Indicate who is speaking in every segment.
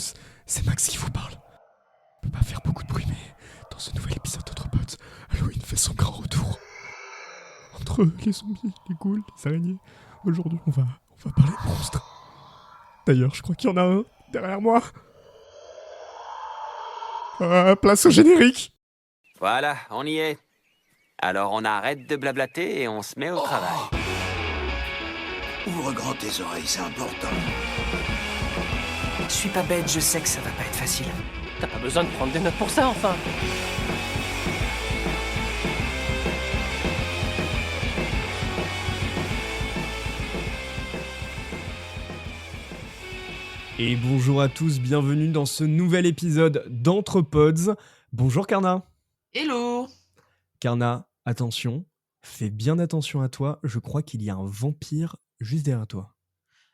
Speaker 1: tous, c'est Max qui vous parle. On peut pas faire beaucoup de bruit, mais dans ce nouvel épisode d'Entre Potes, Halloween fait son grand retour. Entre les zombies, les ghouls, les araignées, aujourd'hui on va parler de monstres. D'ailleurs, je crois qu'il y en a un derrière moi. Place au générique.
Speaker 2: Voilà, on y est. Alors on arrête de blablater et on se met au travail.
Speaker 3: Ouvre grand tes oreilles, c'est important.
Speaker 4: Je suis pas bête, je sais que ça va pas être facile.
Speaker 5: T'as pas besoin de prendre des notes pour ça, enfin.
Speaker 1: Et bonjour à tous, bienvenue dans ce nouvel épisode d'Entre-Pods. Bonjour Karna.
Speaker 6: Hello.
Speaker 1: Karna, attention, fais bien attention à toi, je crois qu'il y a un vampire juste derrière toi.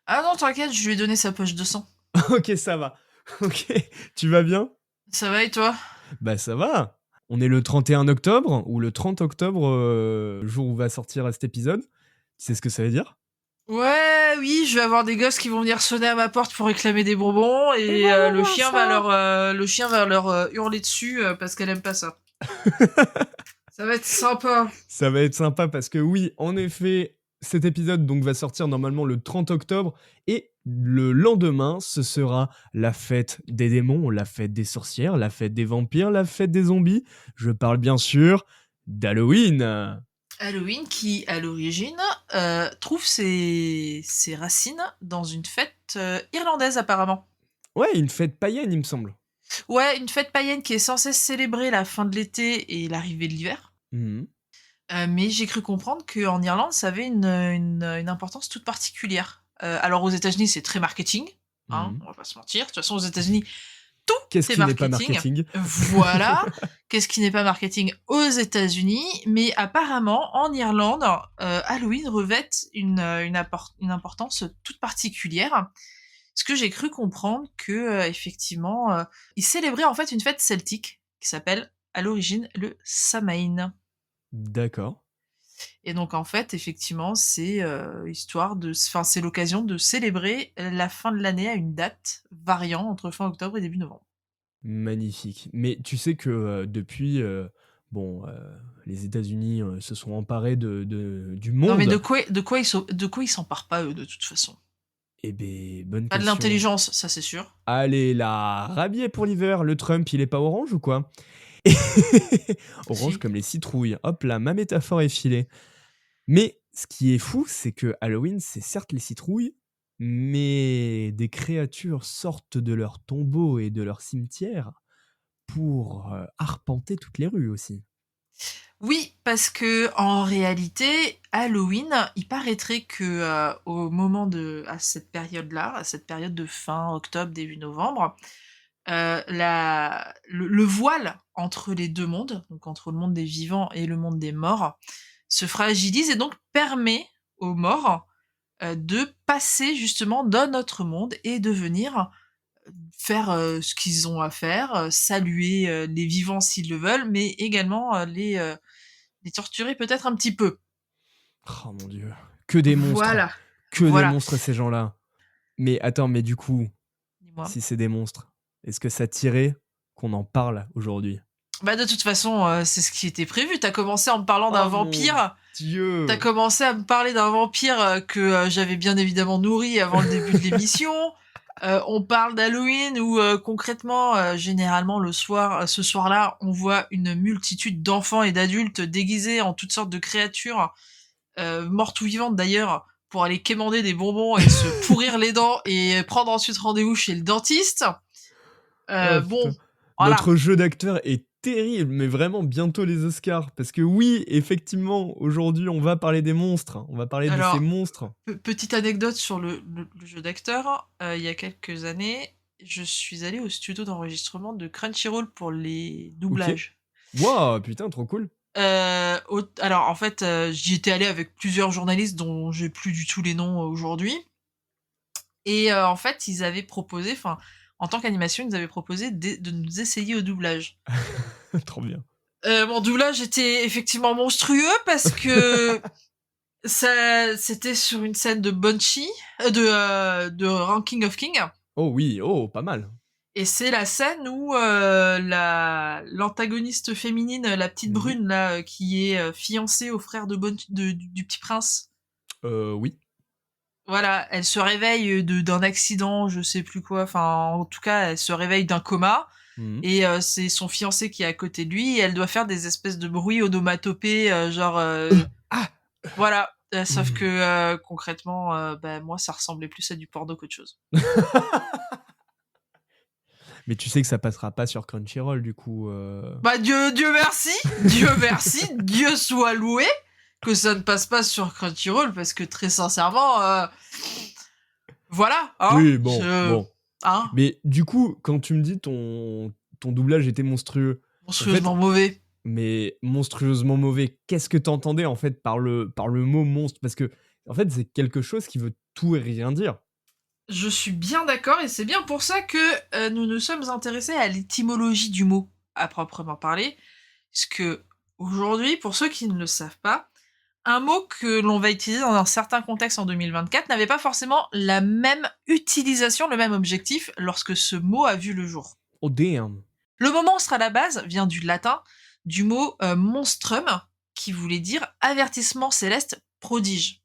Speaker 6: Ah non, t'inquiète, je lui ai donné sa poche de sang.
Speaker 1: Ok, ça va. Ok, tu vas bien ?
Speaker 6: Ça va et toi ?
Speaker 1: Bah ça va. On est le 31 octobre, ou le 30 octobre, jour où va sortir cet épisode. Tu sais ce que ça veut dire ?
Speaker 6: Ouais, oui, je vais avoir des gosses qui vont venir sonner à ma porte pour réclamer des bonbons et le chien va leur hurler dessus parce qu'elle aime pas ça. Ça va être sympa.
Speaker 1: Ça va être sympa parce que oui, en effet, cet épisode donc va sortir normalement le 30 octobre et le lendemain, ce sera la fête des démons, la fête des sorcières, la fête des vampires, la fête des zombies. Je parle bien sûr d'Halloween.
Speaker 6: Halloween qui, à l'origine, trouve ses racines dans une fête irlandaise apparemment.
Speaker 1: Ouais, une fête païenne, il me semble.
Speaker 6: Ouais, une fête païenne qui est censée célébrer la fin de l'été et l'arrivée de l'hiver.
Speaker 1: Mhm.
Speaker 6: Mais j'ai cru comprendre qu'en Irlande, ça avait une importance toute particulière. Alors aux États-Unis, c'est très marketing, hein,
Speaker 1: Mhm.
Speaker 6: on va pas se mentir. De toute façon, aux États-Unis, tout
Speaker 1: Qu'est-ce
Speaker 6: est
Speaker 1: qui n'est pas marketing ?
Speaker 6: Voilà. Qu'est-ce qui n'est pas marketing aux États-Unis ? Mais apparemment, en Irlande, Halloween revêt une importance toute particulière. Parce que j'ai cru comprendre que effectivement, ils célébraient en fait une fête celtique qui s'appelle à l'origine le Samhain.
Speaker 1: D'accord.
Speaker 6: Et donc en fait, effectivement, c'est c'est l'occasion de célébrer la fin de l'année à une date variant entre fin octobre et début novembre.
Speaker 1: Magnifique. Mais tu sais que depuis, les États-Unis se sont emparés du monde.
Speaker 6: Non mais de quoi ils s'emparent pas eux de toute façon.
Speaker 1: Eh ben, bonne
Speaker 6: Pas de
Speaker 1: question.
Speaker 6: l'intelligence, ça c'est sûr.
Speaker 1: Allez là, rhabillé pour l'hiver, le Trump, il est pas orange ou quoi ? Orange
Speaker 6: Si.
Speaker 1: comme les citrouilles. Hop là, ma métaphore est filée. Mais ce qui est fou, c'est que Halloween, c'est certes les citrouilles, mais des créatures sortent de leur tombeau et de leur cimetière pour arpenter toutes les rues aussi.
Speaker 6: Oui, parce que en réalité, Halloween, il paraîtrait que à cette période-là, à cette période de fin octobre, début novembre, le voile entre les deux mondes, donc entre le monde des vivants et le monde des morts, se fragilise et donc permet aux morts de passer justement dans notre monde et de venir faire ce qu'ils ont à faire, saluer les vivants s'ils le veulent, mais également les torturer peut-être un petit peu.
Speaker 1: Oh mon dieu, que des monstres.
Speaker 6: Voilà.
Speaker 1: Que
Speaker 6: Voilà.
Speaker 1: des monstres ces gens-là. Mais attends, mais du coup,
Speaker 6: Dis-moi.
Speaker 1: si c'est des monstres, est-ce que ça tirait qu'on en parle aujourd'hui ?
Speaker 6: Bah de toute façon, c'est ce qui était prévu. T'as commencé en me parlant d'un vampire.
Speaker 1: Dieu.
Speaker 6: T'as commencé à me parler d'un vampire que j'avais bien évidemment nourri avant le début de l'émission. On parle d'Halloween où concrètement, généralement ce soir-là, on voit une multitude d'enfants et d'adultes déguisés en toutes sortes de créatures, mortes ou vivantes d'ailleurs, pour aller quémander des bonbons et se pourrir les dents et prendre ensuite rendez-vous chez le dentiste.
Speaker 1: Oh,
Speaker 6: Bon,
Speaker 1: putain.
Speaker 6: voilà.
Speaker 1: Notre jeu d'acteur est terrible, mais vraiment bientôt les Oscars. Parce que oui, effectivement, aujourd'hui, on va parler des monstres. On va parler de ces monstres.
Speaker 6: Petite anecdote sur le jeu d'acteur. Il y a quelques années, je suis allée au studio d'enregistrement de Crunchyroll pour les doublages.
Speaker 1: Waouh, putain, trop cool.
Speaker 6: Alors en fait, j'y étais allée avec plusieurs journalistes dont j'ai plus du tout les noms aujourd'hui. Et en fait, ils avaient proposé, en tant qu'animation, ils avaient proposé de nous essayer au doublage.
Speaker 1: Trop bien.
Speaker 6: Mon doublage était effectivement monstrueux parce que c'était sur une scène de Banshee, de Ranking of King.
Speaker 1: Oh oui, oh, pas mal.
Speaker 6: Et c'est la scène où l'antagoniste féminine, la petite
Speaker 1: Mhm.
Speaker 6: brune là, qui est fiancée au frère du petit prince.
Speaker 1: Oui.
Speaker 6: Voilà, elle se réveille d'un accident, je sais plus quoi. Enfin, en tout cas, elle se réveille d'un coma.
Speaker 1: Mhm.
Speaker 6: Et c'est son fiancé qui est à côté de lui. Et elle doit faire des espèces de bruits onomatopées, genre.
Speaker 1: Ah
Speaker 6: Voilà. Sauf
Speaker 1: Mhm.
Speaker 6: que concrètement, moi, ça ressemblait plus à du porno qu'autre chose.
Speaker 1: Mais tu sais que ça passera pas sur Crunchyroll, du coup.
Speaker 6: Bah Dieu merci, Dieu soit loué que ça ne passe pas sur Crunchyroll parce que très sincèrement, voilà, hein,
Speaker 1: Oui, bon.
Speaker 6: hein,
Speaker 1: Mais du coup, quand tu me dis ton doublage était monstrueux, en fait,
Speaker 6: monstrueusement mauvais.
Speaker 1: mais monstrueusement mauvais, qu'est-ce que t'entendais en fait par le mot monstre? Parce que, en fait, c'est quelque chose qui veut tout et rien dire.
Speaker 6: Je suis bien d'accord et c'est bien pour ça que nous nous sommes intéressés à l'étymologie du mot à proprement parler, parce que aujourd'hui, pour ceux qui ne le savent pas, un mot que l'on va utiliser dans un certain contexte en 2024 n'avait pas forcément la même utilisation, le même objectif lorsque ce mot a vu le jour.
Speaker 1: Oh damn!
Speaker 6: Le mot monstre à la base vient du latin, du mot monstrum, qui voulait dire avertissement céleste prodige.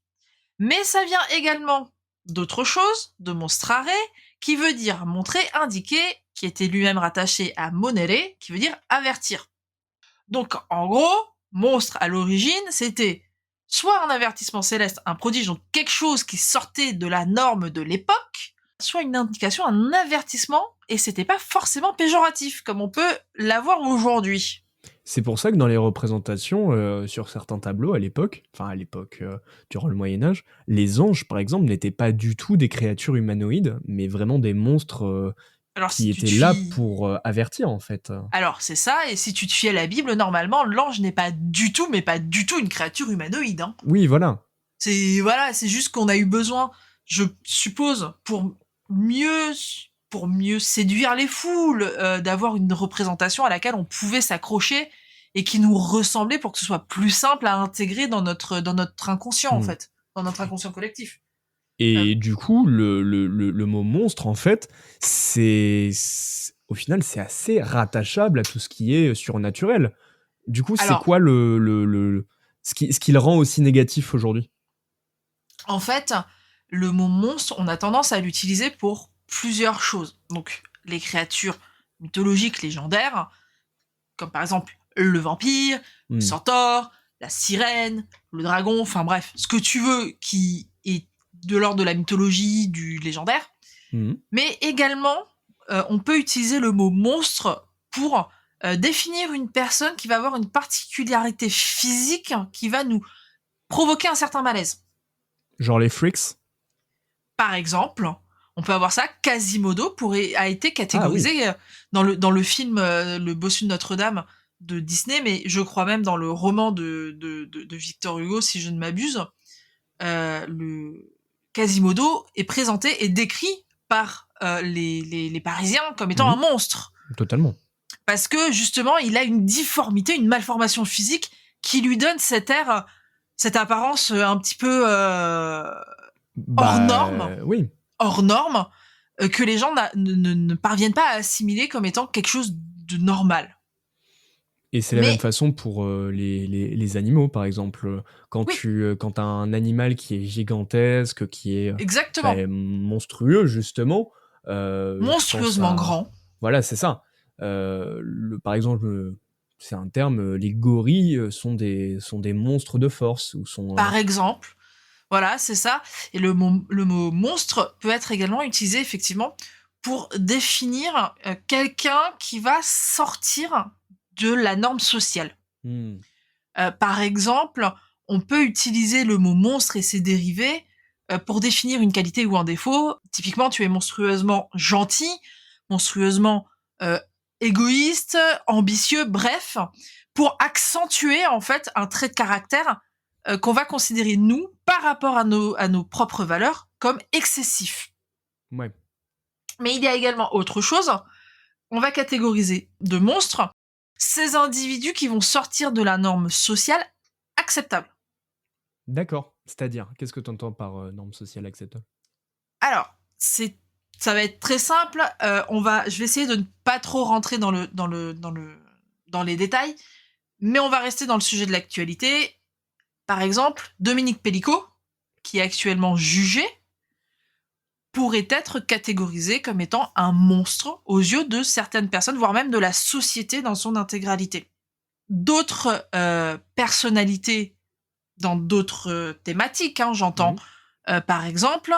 Speaker 6: Mais ça vient également d'autre chose, de monstrare, qui veut dire montrer, indiquer, qui était lui-même rattaché à monere, qui veut dire avertir. Donc en gros, monstre à l'origine, c'était soit un avertissement céleste, un prodige, donc quelque chose qui sortait de la norme de l'époque, soit une indication, un avertissement, et c'était pas forcément péjoratif, comme on peut l'avoir aujourd'hui.
Speaker 1: C'est pour ça que dans les représentations, sur certains tableaux à l'époque, enfin à l'époque, durant le Moyen-Âge, les anges, par exemple, n'étaient pas du tout des créatures humanoïdes, mais vraiment des monstres
Speaker 6: Alors si
Speaker 1: qui
Speaker 6: tu
Speaker 1: étaient
Speaker 6: te
Speaker 1: là
Speaker 6: fies...
Speaker 1: pour avertir, en fait.
Speaker 6: Alors c'est ça, et si tu te fies à la Bible, normalement, l'ange n'est pas du tout, mais pas du tout une créature humanoïde, hein.
Speaker 1: Oui, voilà.
Speaker 6: C'est voilà, c'est juste qu'on a eu besoin, je suppose, mieux pour mieux séduire les foules, d'avoir une représentation à laquelle on pouvait s'accrocher et qui nous ressemblait pour que ce soit plus simple à intégrer dans notre inconscient en
Speaker 1: Hmm.
Speaker 6: fait, dans notre inconscient collectif.
Speaker 1: Et du coup, le mot monstre, en fait, au final, c'est assez rattachable à tout ce qui est surnaturel. Du coup, c'est
Speaker 6: Alors,
Speaker 1: quoi ce qui le rend aussi négatif aujourd'hui?
Speaker 6: en fait, le mot monstre, on a tendance à l'utiliser pour plusieurs choses. Donc, les créatures mythologiques légendaires, comme par exemple le vampire, le
Speaker 1: Hmm.
Speaker 6: centaure, la sirène, le dragon, enfin bref, ce que tu veux qui est de l'ordre de la mythologie, du légendaire.
Speaker 1: Hmm.
Speaker 6: Mais également, on peut utiliser le mot monstre pour définir une personne qui va avoir une particularité physique qui va nous provoquer un certain malaise.
Speaker 1: Genre les freaks?
Speaker 6: Par exemple, on peut avoir ça, Quasimodo a été
Speaker 1: Ah oui.
Speaker 6: catégorisé dans le film Le Bossu de Notre-Dame de Disney, mais je crois même dans le roman de Victor Hugo, si je ne m'abuse. Le Quasimodo est présenté et décrit par les Parisiens comme étant un
Speaker 1: Mhm.
Speaker 6: monstre.
Speaker 1: Totalement.
Speaker 6: Parce que justement, il a une difformité, une malformation physique qui lui donne cet air, cette apparence un petit peu hors norme,
Speaker 1: Oui.
Speaker 6: que les gens ne parviennent pas à assimiler comme étant quelque chose de normal.
Speaker 1: Et c'est la même
Speaker 6: Mais
Speaker 1: façon pour les animaux, par exemple. Quand
Speaker 6: oui,
Speaker 1: t'as un animal qui est gigantesque, qui est
Speaker 6: exactement.
Speaker 1: monstrueux, justement, je pense
Speaker 6: Monstrueusement
Speaker 1: à...
Speaker 6: grand.
Speaker 1: Voilà, c'est ça. Par exemple, c'est un terme, les gorilles sont des monstres de force, ou sont...
Speaker 6: Par exemple, voilà, c'est ça. Et le mot monstre peut être également utilisé effectivement pour définir quelqu'un qui va sortir de la norme sociale.
Speaker 1: Hmm.
Speaker 6: Par exemple, on peut utiliser le mot monstre et ses dérivés pour définir une qualité ou un défaut. Typiquement, tu es monstrueusement gentil, monstrueusement euh, égoïste, ambitieux, bref, pour accentuer en fait un trait de caractère qu'on va considérer, nous, par rapport à nos propres valeurs, comme excessif.
Speaker 1: Ouais.
Speaker 6: Mais il y a également autre chose. On va catégoriser de monstres ces individus qui vont sortir de la norme sociale acceptable.
Speaker 1: D'accord. C'est-à-dire, qu'est-ce que tu entends par norme sociale acceptable?
Speaker 6: Alors, c'est Ça va être très simple. Je vais essayer de ne pas trop rentrer dans les détails, mais on va rester dans le sujet de l'actualité. Par exemple, Dominique Pellico, qui est actuellement jugé, pourrait être catégorisé comme étant un monstre aux yeux de certaines personnes, voire même de la société dans son intégralité. D'autres personnalités dans d'autres thématiques, j'entends. Par exemple,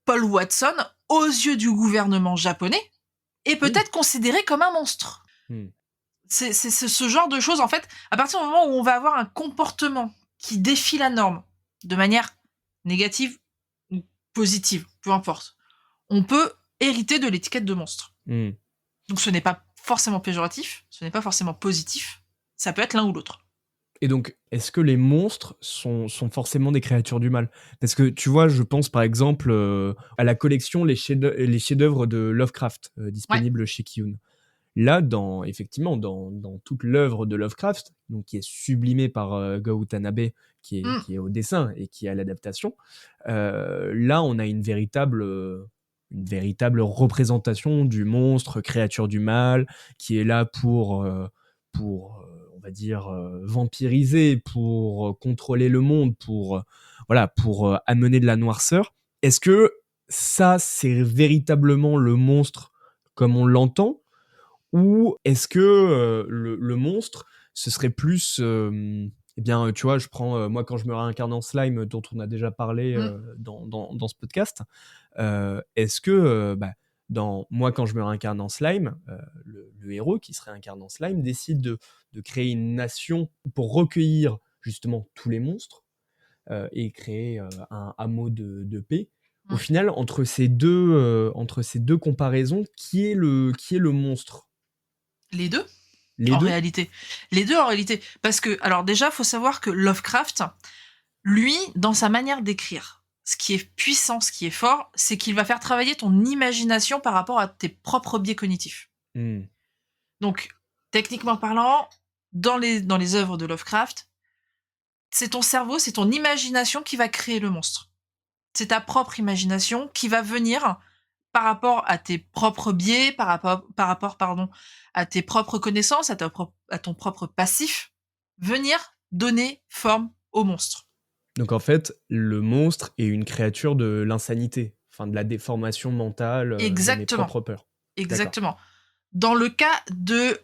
Speaker 6: Paul Watson, aux yeux du gouvernement japonais, est peut-être considéré comme un monstre. C'est ce genre de choses, en fait, à partir du moment où on va avoir un comportement qui défie la norme, de manière négative ou positive, peu importe, on peut hériter de l'étiquette de monstre. Donc ce n'est pas forcément péjoratif, ce n'est pas forcément positif, ça peut être l'un ou l'autre.
Speaker 1: Et donc, est-ce que les monstres sont forcément des créatures du mal? Parce que, tu vois, je pense par exemple à la collection Les chefs-d'œuvre de Lovecraft, disponible chez Kiyun. Là, effectivement, dans toute l'œuvre de Lovecraft, donc qui est sublimée par Go Watanabe, qui est au dessin et qui est à l'adaptation, là, on a une véritable représentation du monstre, créature du mal, qui est là pour on va dire, vampiriser, pour contrôler le monde, pour amener de la noirceur. Est-ce que ça, c'est véritablement le monstre comme on l'entend? Ou est-ce que le monstre, ce serait plus... eh bien, tu vois, je prends, moi, quand je me réincarne en slime, dont on a déjà parlé dans ce podcast, est-ce que, dans moi, quand je me réincarne en slime, le héros qui se réincarne en slime décide de créer une nation pour recueillir justement tous les monstres et créer un hameau de paix. Au final, entre ces deux comparaisons, qui est le monstre?
Speaker 6: Les deux,
Speaker 1: Les
Speaker 6: en
Speaker 1: deux
Speaker 6: réalité. Les deux, en réalité. Parce que, alors déjà, faut savoir que Lovecraft, lui, dans sa manière d'écrire, ce qui est puissant, ce qui est fort, c'est qu'il va faire travailler ton imagination par rapport à tes propres biais cognitifs. Donc, techniquement parlant, dans les œuvres de Lovecraft, c'est ton cerveau, c'est ton imagination qui va créer le monstre. C'est ta propre imagination qui va venir par rapport à tes propres biais, par rapport, à tes propres connaissances, à ton propre passif, venir donner forme au monstre.
Speaker 1: Donc en fait, le monstre est une créature de l'insanité, enfin de la déformation mentale, de mes propres peurs.
Speaker 6: Exactement. Dans le cas de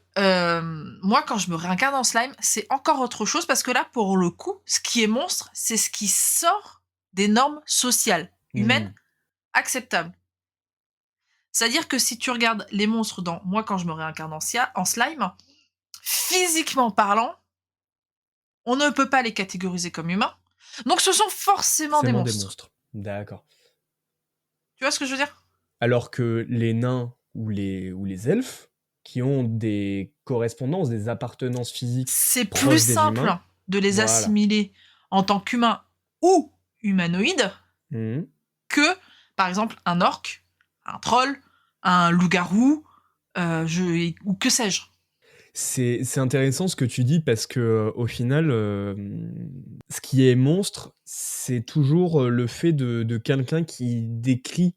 Speaker 6: moi, quand je me réincarne en slime, c'est encore autre chose parce que là, pour le coup, ce qui est monstre, c'est ce qui sort des normes sociales, humaines, acceptables. C'est-à-dire que si tu regardes les monstres dans moi, quand je me réincarne en slime, physiquement parlant, on ne peut pas les catégoriser comme humains. Donc ce sont forcément des monstres.
Speaker 1: D'accord.
Speaker 6: Tu vois ce que je veux dire?
Speaker 1: Alors que les nains ou les elfes, qui ont des correspondances, des appartenances physiques
Speaker 6: c'est
Speaker 1: proches
Speaker 6: plus
Speaker 1: des
Speaker 6: simple
Speaker 1: humains,
Speaker 6: de les
Speaker 1: voilà.
Speaker 6: assimiler en tant qu'humains ou humanoïdes que, par exemple, un orc, un troll, un loup-garou, ou que sais-je.
Speaker 1: C'est intéressant ce que tu dis parce que au final, ce qui est monstre, c'est toujours le fait de quelqu'un qui décrit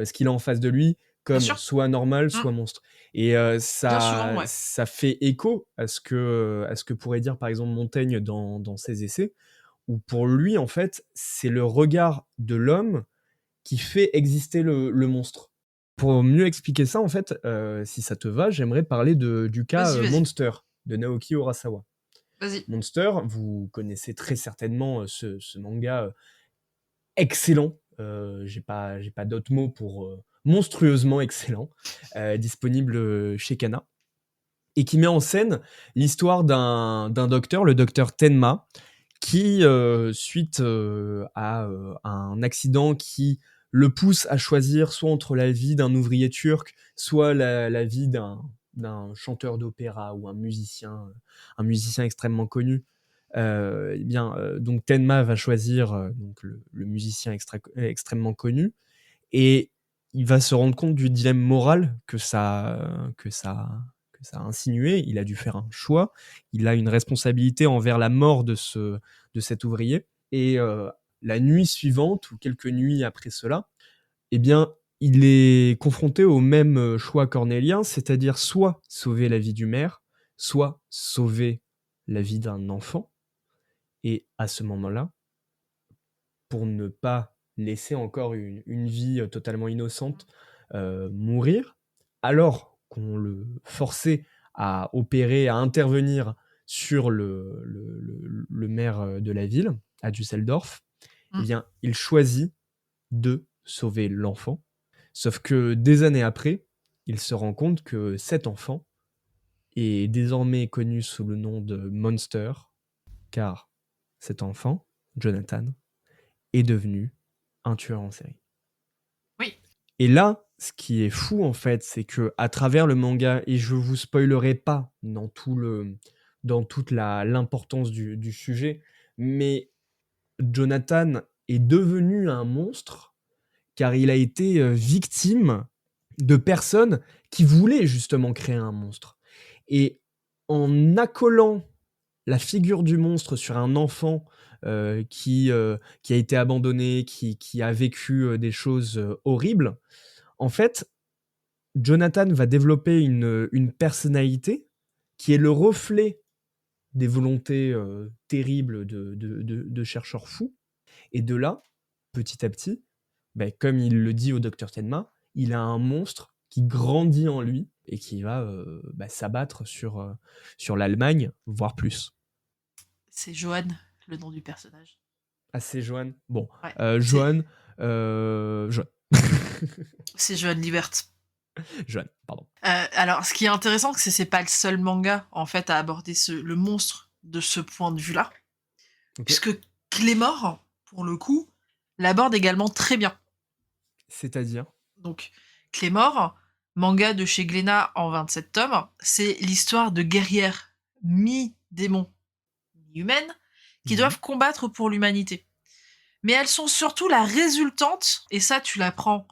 Speaker 1: ce qu'il a en face de lui comme soit normal, soit monstre. Et
Speaker 6: Bien souvent, ouais.
Speaker 1: ça fait écho à ce que pourrait dire par exemple Montaigne dans ses essais, où pour lui, en fait, c'est le regard de l'homme qui fait exister le monstre. Pour mieux expliquer ça, en fait, si ça te va, j'aimerais parler du cas
Speaker 6: Vas-y.
Speaker 1: Monster de Naoki Urasawa.
Speaker 6: Vas-y.
Speaker 1: Monster, vous connaissez très certainement ce manga excellent. J'ai pas d'autres mots pour monstrueusement excellent, disponible chez Kana, et qui met en scène l'histoire d'un docteur, le docteur Tenma, qui, suite à un accident qui le pousse à choisir soit entre la vie d'un ouvrier turc, soit la vie d'un chanteur d'opéra ou un musicien extrêmement connu. Donc Tenma va choisir donc le musicien extrêmement connu, et il va se rendre compte du dilemme moral que ça a insinué. Il a dû faire un choix. Il a une responsabilité envers la mort de cet ouvrier. Et la nuit suivante, ou quelques nuits après cela, eh bien, il est confronté au même choix cornélien, c'est-à-dire soit sauver la vie du maire, soit sauver la vie d'un enfant. Et à ce moment-là, pour ne pas laisser encore une vie totalement innocente mourir, alors qu'on le forçait à opérer, à intervenir sur le maire de la ville, à Düsseldorf, eh
Speaker 6: Mm.
Speaker 1: bien, il choisit de sauver l'enfant. Sauf que des années après, il se rend compte que cet enfant est désormais connu sous le nom de Monster, car cet enfant, Jonathan, est devenu un tueur en série.
Speaker 6: Oui.
Speaker 1: Et là, ce qui est fou en fait, c'est que à travers le manga, et je vous spoilerai pas dans toute l'importance du sujet, mais Jonathan est devenu un monstre car il a été victime de personnes qui voulaient justement créer un monstre. Et en accolant la figure du monstre sur un enfant qui a été abandonné, qui a vécu des choses horribles, en fait, Jonathan va développer une personnalité qui est le reflet des volontés terribles de chercheurs fous. Et de là, petit à petit, comme il le dit au docteur Tenma, il a un monstre qui grandit en lui et qui va s'abattre sur l'Allemagne, voire plus.
Speaker 6: C'est Johan, le nom du personnage.
Speaker 1: Ah, c'est Johan. Bon,
Speaker 6: Ouais,
Speaker 1: Johan.
Speaker 6: c'est Johan Liebert.
Speaker 1: Johan, pardon.
Speaker 6: Alors, ce qui est intéressant, c'est que c'est pas le seul manga en fait à aborder le monstre de ce point de vue-là,
Speaker 1: Ok.
Speaker 6: puisque Claymore, pour le coup, l'aborde également très bien.
Speaker 1: C'est-à-dire
Speaker 6: Donc, Claymore, manga de chez Glénat en 27 tomes, c'est l'histoire de guerrières mi-démons, mi-humaines, qui doivent combattre pour l'humanité. Mais elles sont surtout la résultante, et ça tu l'apprends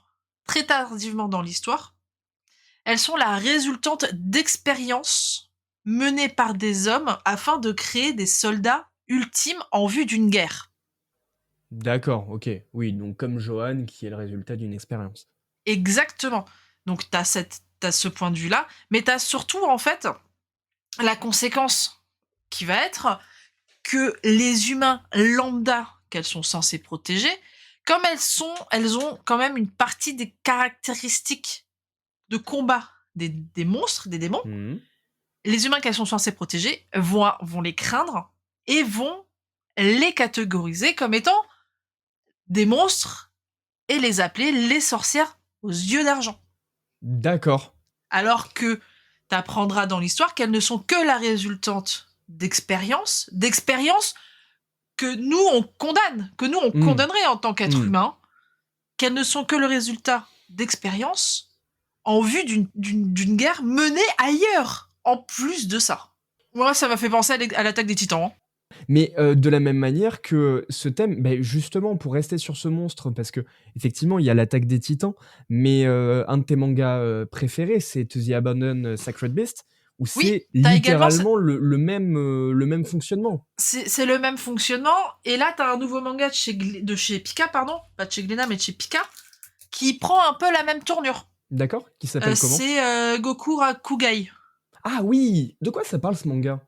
Speaker 6: très tardivement dans l'histoire, elles sont la résultante d'expériences menées par des hommes afin de créer des soldats ultimes en vue d'une guerre.
Speaker 1: D'accord, ok. Oui, donc comme Johan, qui est le résultat d'une expérience.
Speaker 6: Exactement. Donc t'as ce point de vue-là, mais t'as surtout en fait la conséquence qui va être que les humains lambda qu'elles sont censées protéger, comme elles ont quand même une partie des caractéristiques de combat des monstres, des démons, les humains qu'elles sont censées protéger vont les craindre et vont les catégoriser comme étant des monstres et les appeler les sorcières aux yeux d'argent.
Speaker 1: D'accord.
Speaker 6: Alors que tu apprendras dans l'histoire qu'elles ne sont que la résultante d'expériences que nous on condamne, que nous on condamnerait en tant qu'être humain, qu'elles ne sont que le résultat d'expériences en vue d'une guerre menée ailleurs, en plus de ça. Moi, ça m'a fait penser à l'attaque des Titans. Hein.
Speaker 1: Mais de la même manière que ce thème, justement pour rester sur ce monstre, parce que effectivement il y a l'attaque des Titans, mais un de tes mangas préférés, c'est To the Abandoned Sacred Beast, où c'est littéralement le même fonctionnement.
Speaker 6: C'est le même fonctionnement, et là t'as un nouveau manga de chez Pika, pardon, pas de chez Glénat, mais de chez Pika, qui prend un peu la même tournure.
Speaker 1: D'accord, qui s'appelle comment ?
Speaker 6: C'est Goku Rakugai.
Speaker 1: Ah oui, de quoi ça parle ce manga ?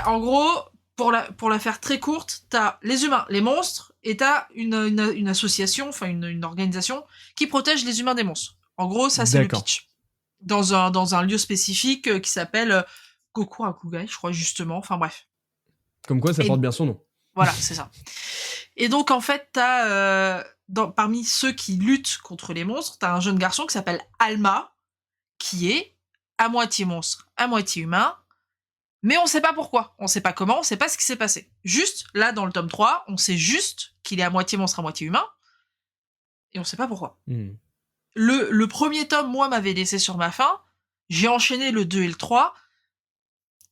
Speaker 6: En gros, pour la faire très courte, t'as les humains, les monstres, et t'as une association, enfin une organisation, qui protège les humains des monstres. En gros, ça c'est le pitch. Dans un lieu spécifique qui s'appelle Goku Rakugai, je crois justement, enfin bref.
Speaker 1: Comme quoi ça porte bien son nom.
Speaker 6: Voilà, c'est ça. Et donc en fait, t'as parmi ceux qui luttent contre les monstres, t'as un jeune garçon qui s'appelle Alma, qui est à moitié monstre, à moitié humain, mais on sait pas pourquoi, on sait pas comment, on sait pas ce qui s'est passé. Juste, là, dans le tome 3, on sait juste qu'il est à moitié monstre, à moitié humain, et on sait pas pourquoi. Le premier tome, moi, m'avait laissé sur ma faim, j'ai enchaîné le 2 et le 3,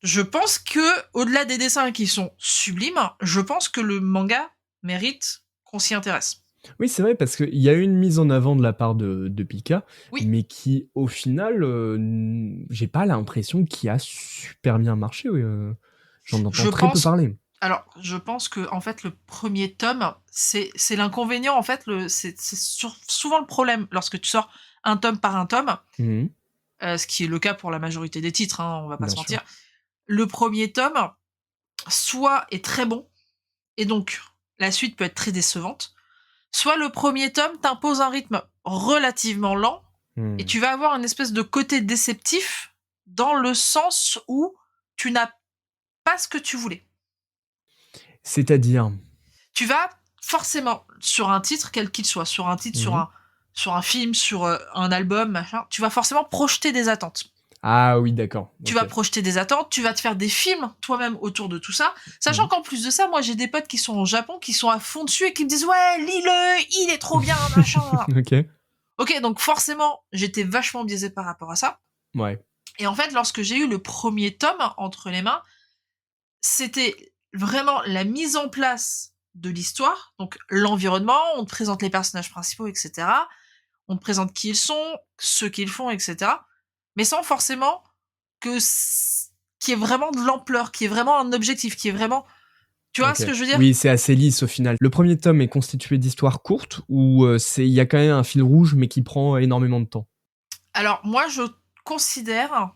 Speaker 6: je pense que, au-delà des dessins qui sont sublimes, je pense que le manga mérite qu'on s'y intéresse.
Speaker 1: Oui, c'est vrai, parce qu'il y a eu une mise en avant de la part de Pika, mais qui, au final, j'ai pas l'impression qu'il a super bien marché. J'en entends très peu parler.
Speaker 6: Alors, je pense que en fait, le premier tome, c'est l'inconvénient, en fait, souvent le problème lorsque tu sors un tome par un tome,
Speaker 1: Mhm.
Speaker 6: ce qui est le cas pour la majorité des titres, hein, on va pas
Speaker 1: Bien
Speaker 6: se
Speaker 1: sûr.
Speaker 6: mentir. Le premier tome, soit est très bon, et donc la suite peut être très décevante, soit le premier tome t'impose un rythme relativement lent, et
Speaker 1: Mhm.
Speaker 6: tu vas avoir une espèce de côté déceptif dans le sens où tu n'as pas ce que tu voulais.
Speaker 1: C'est-à-dire.
Speaker 6: Tu vas forcément, sur un titre, quel qu'il soit, sur un titre,
Speaker 1: Mhm.
Speaker 6: sur un film, sur un album, machin, tu vas forcément projeter des attentes.
Speaker 1: Ah oui, d'accord.
Speaker 6: Tu
Speaker 1: Ok.
Speaker 6: vas projeter des attentes, tu vas te faire des films toi-même autour de tout ça. Sachant
Speaker 1: Mhm.
Speaker 6: qu'en plus de ça, moi j'ai des potes qui sont au Japon, qui sont à fond dessus et qui me disent ouais, lis-le, il est trop bien, machin.
Speaker 1: Ok.
Speaker 6: Ok, donc forcément, j'étais vachement biaisée par rapport à ça.
Speaker 1: Ouais.
Speaker 6: Et en fait, lorsque j'ai eu le premier tome entre les mains, c'était vraiment la mise en place de l'histoire, donc l'environnement, on te présente les personnages principaux, etc. On te présente qui ils sont, ce qu'ils font, etc. Mais sans forcément qu'il y ait vraiment de l'ampleur, qu'il y ait vraiment un objectif, qu'il y ait vraiment... Tu vois
Speaker 1: Ok.
Speaker 6: ce que je veux dire?
Speaker 1: Oui, c'est assez lisse au final. Le premier tome est constitué d'histoires courtes ou il y a quand même un fil rouge mais qui prend énormément de temps.
Speaker 6: Alors, moi, je considère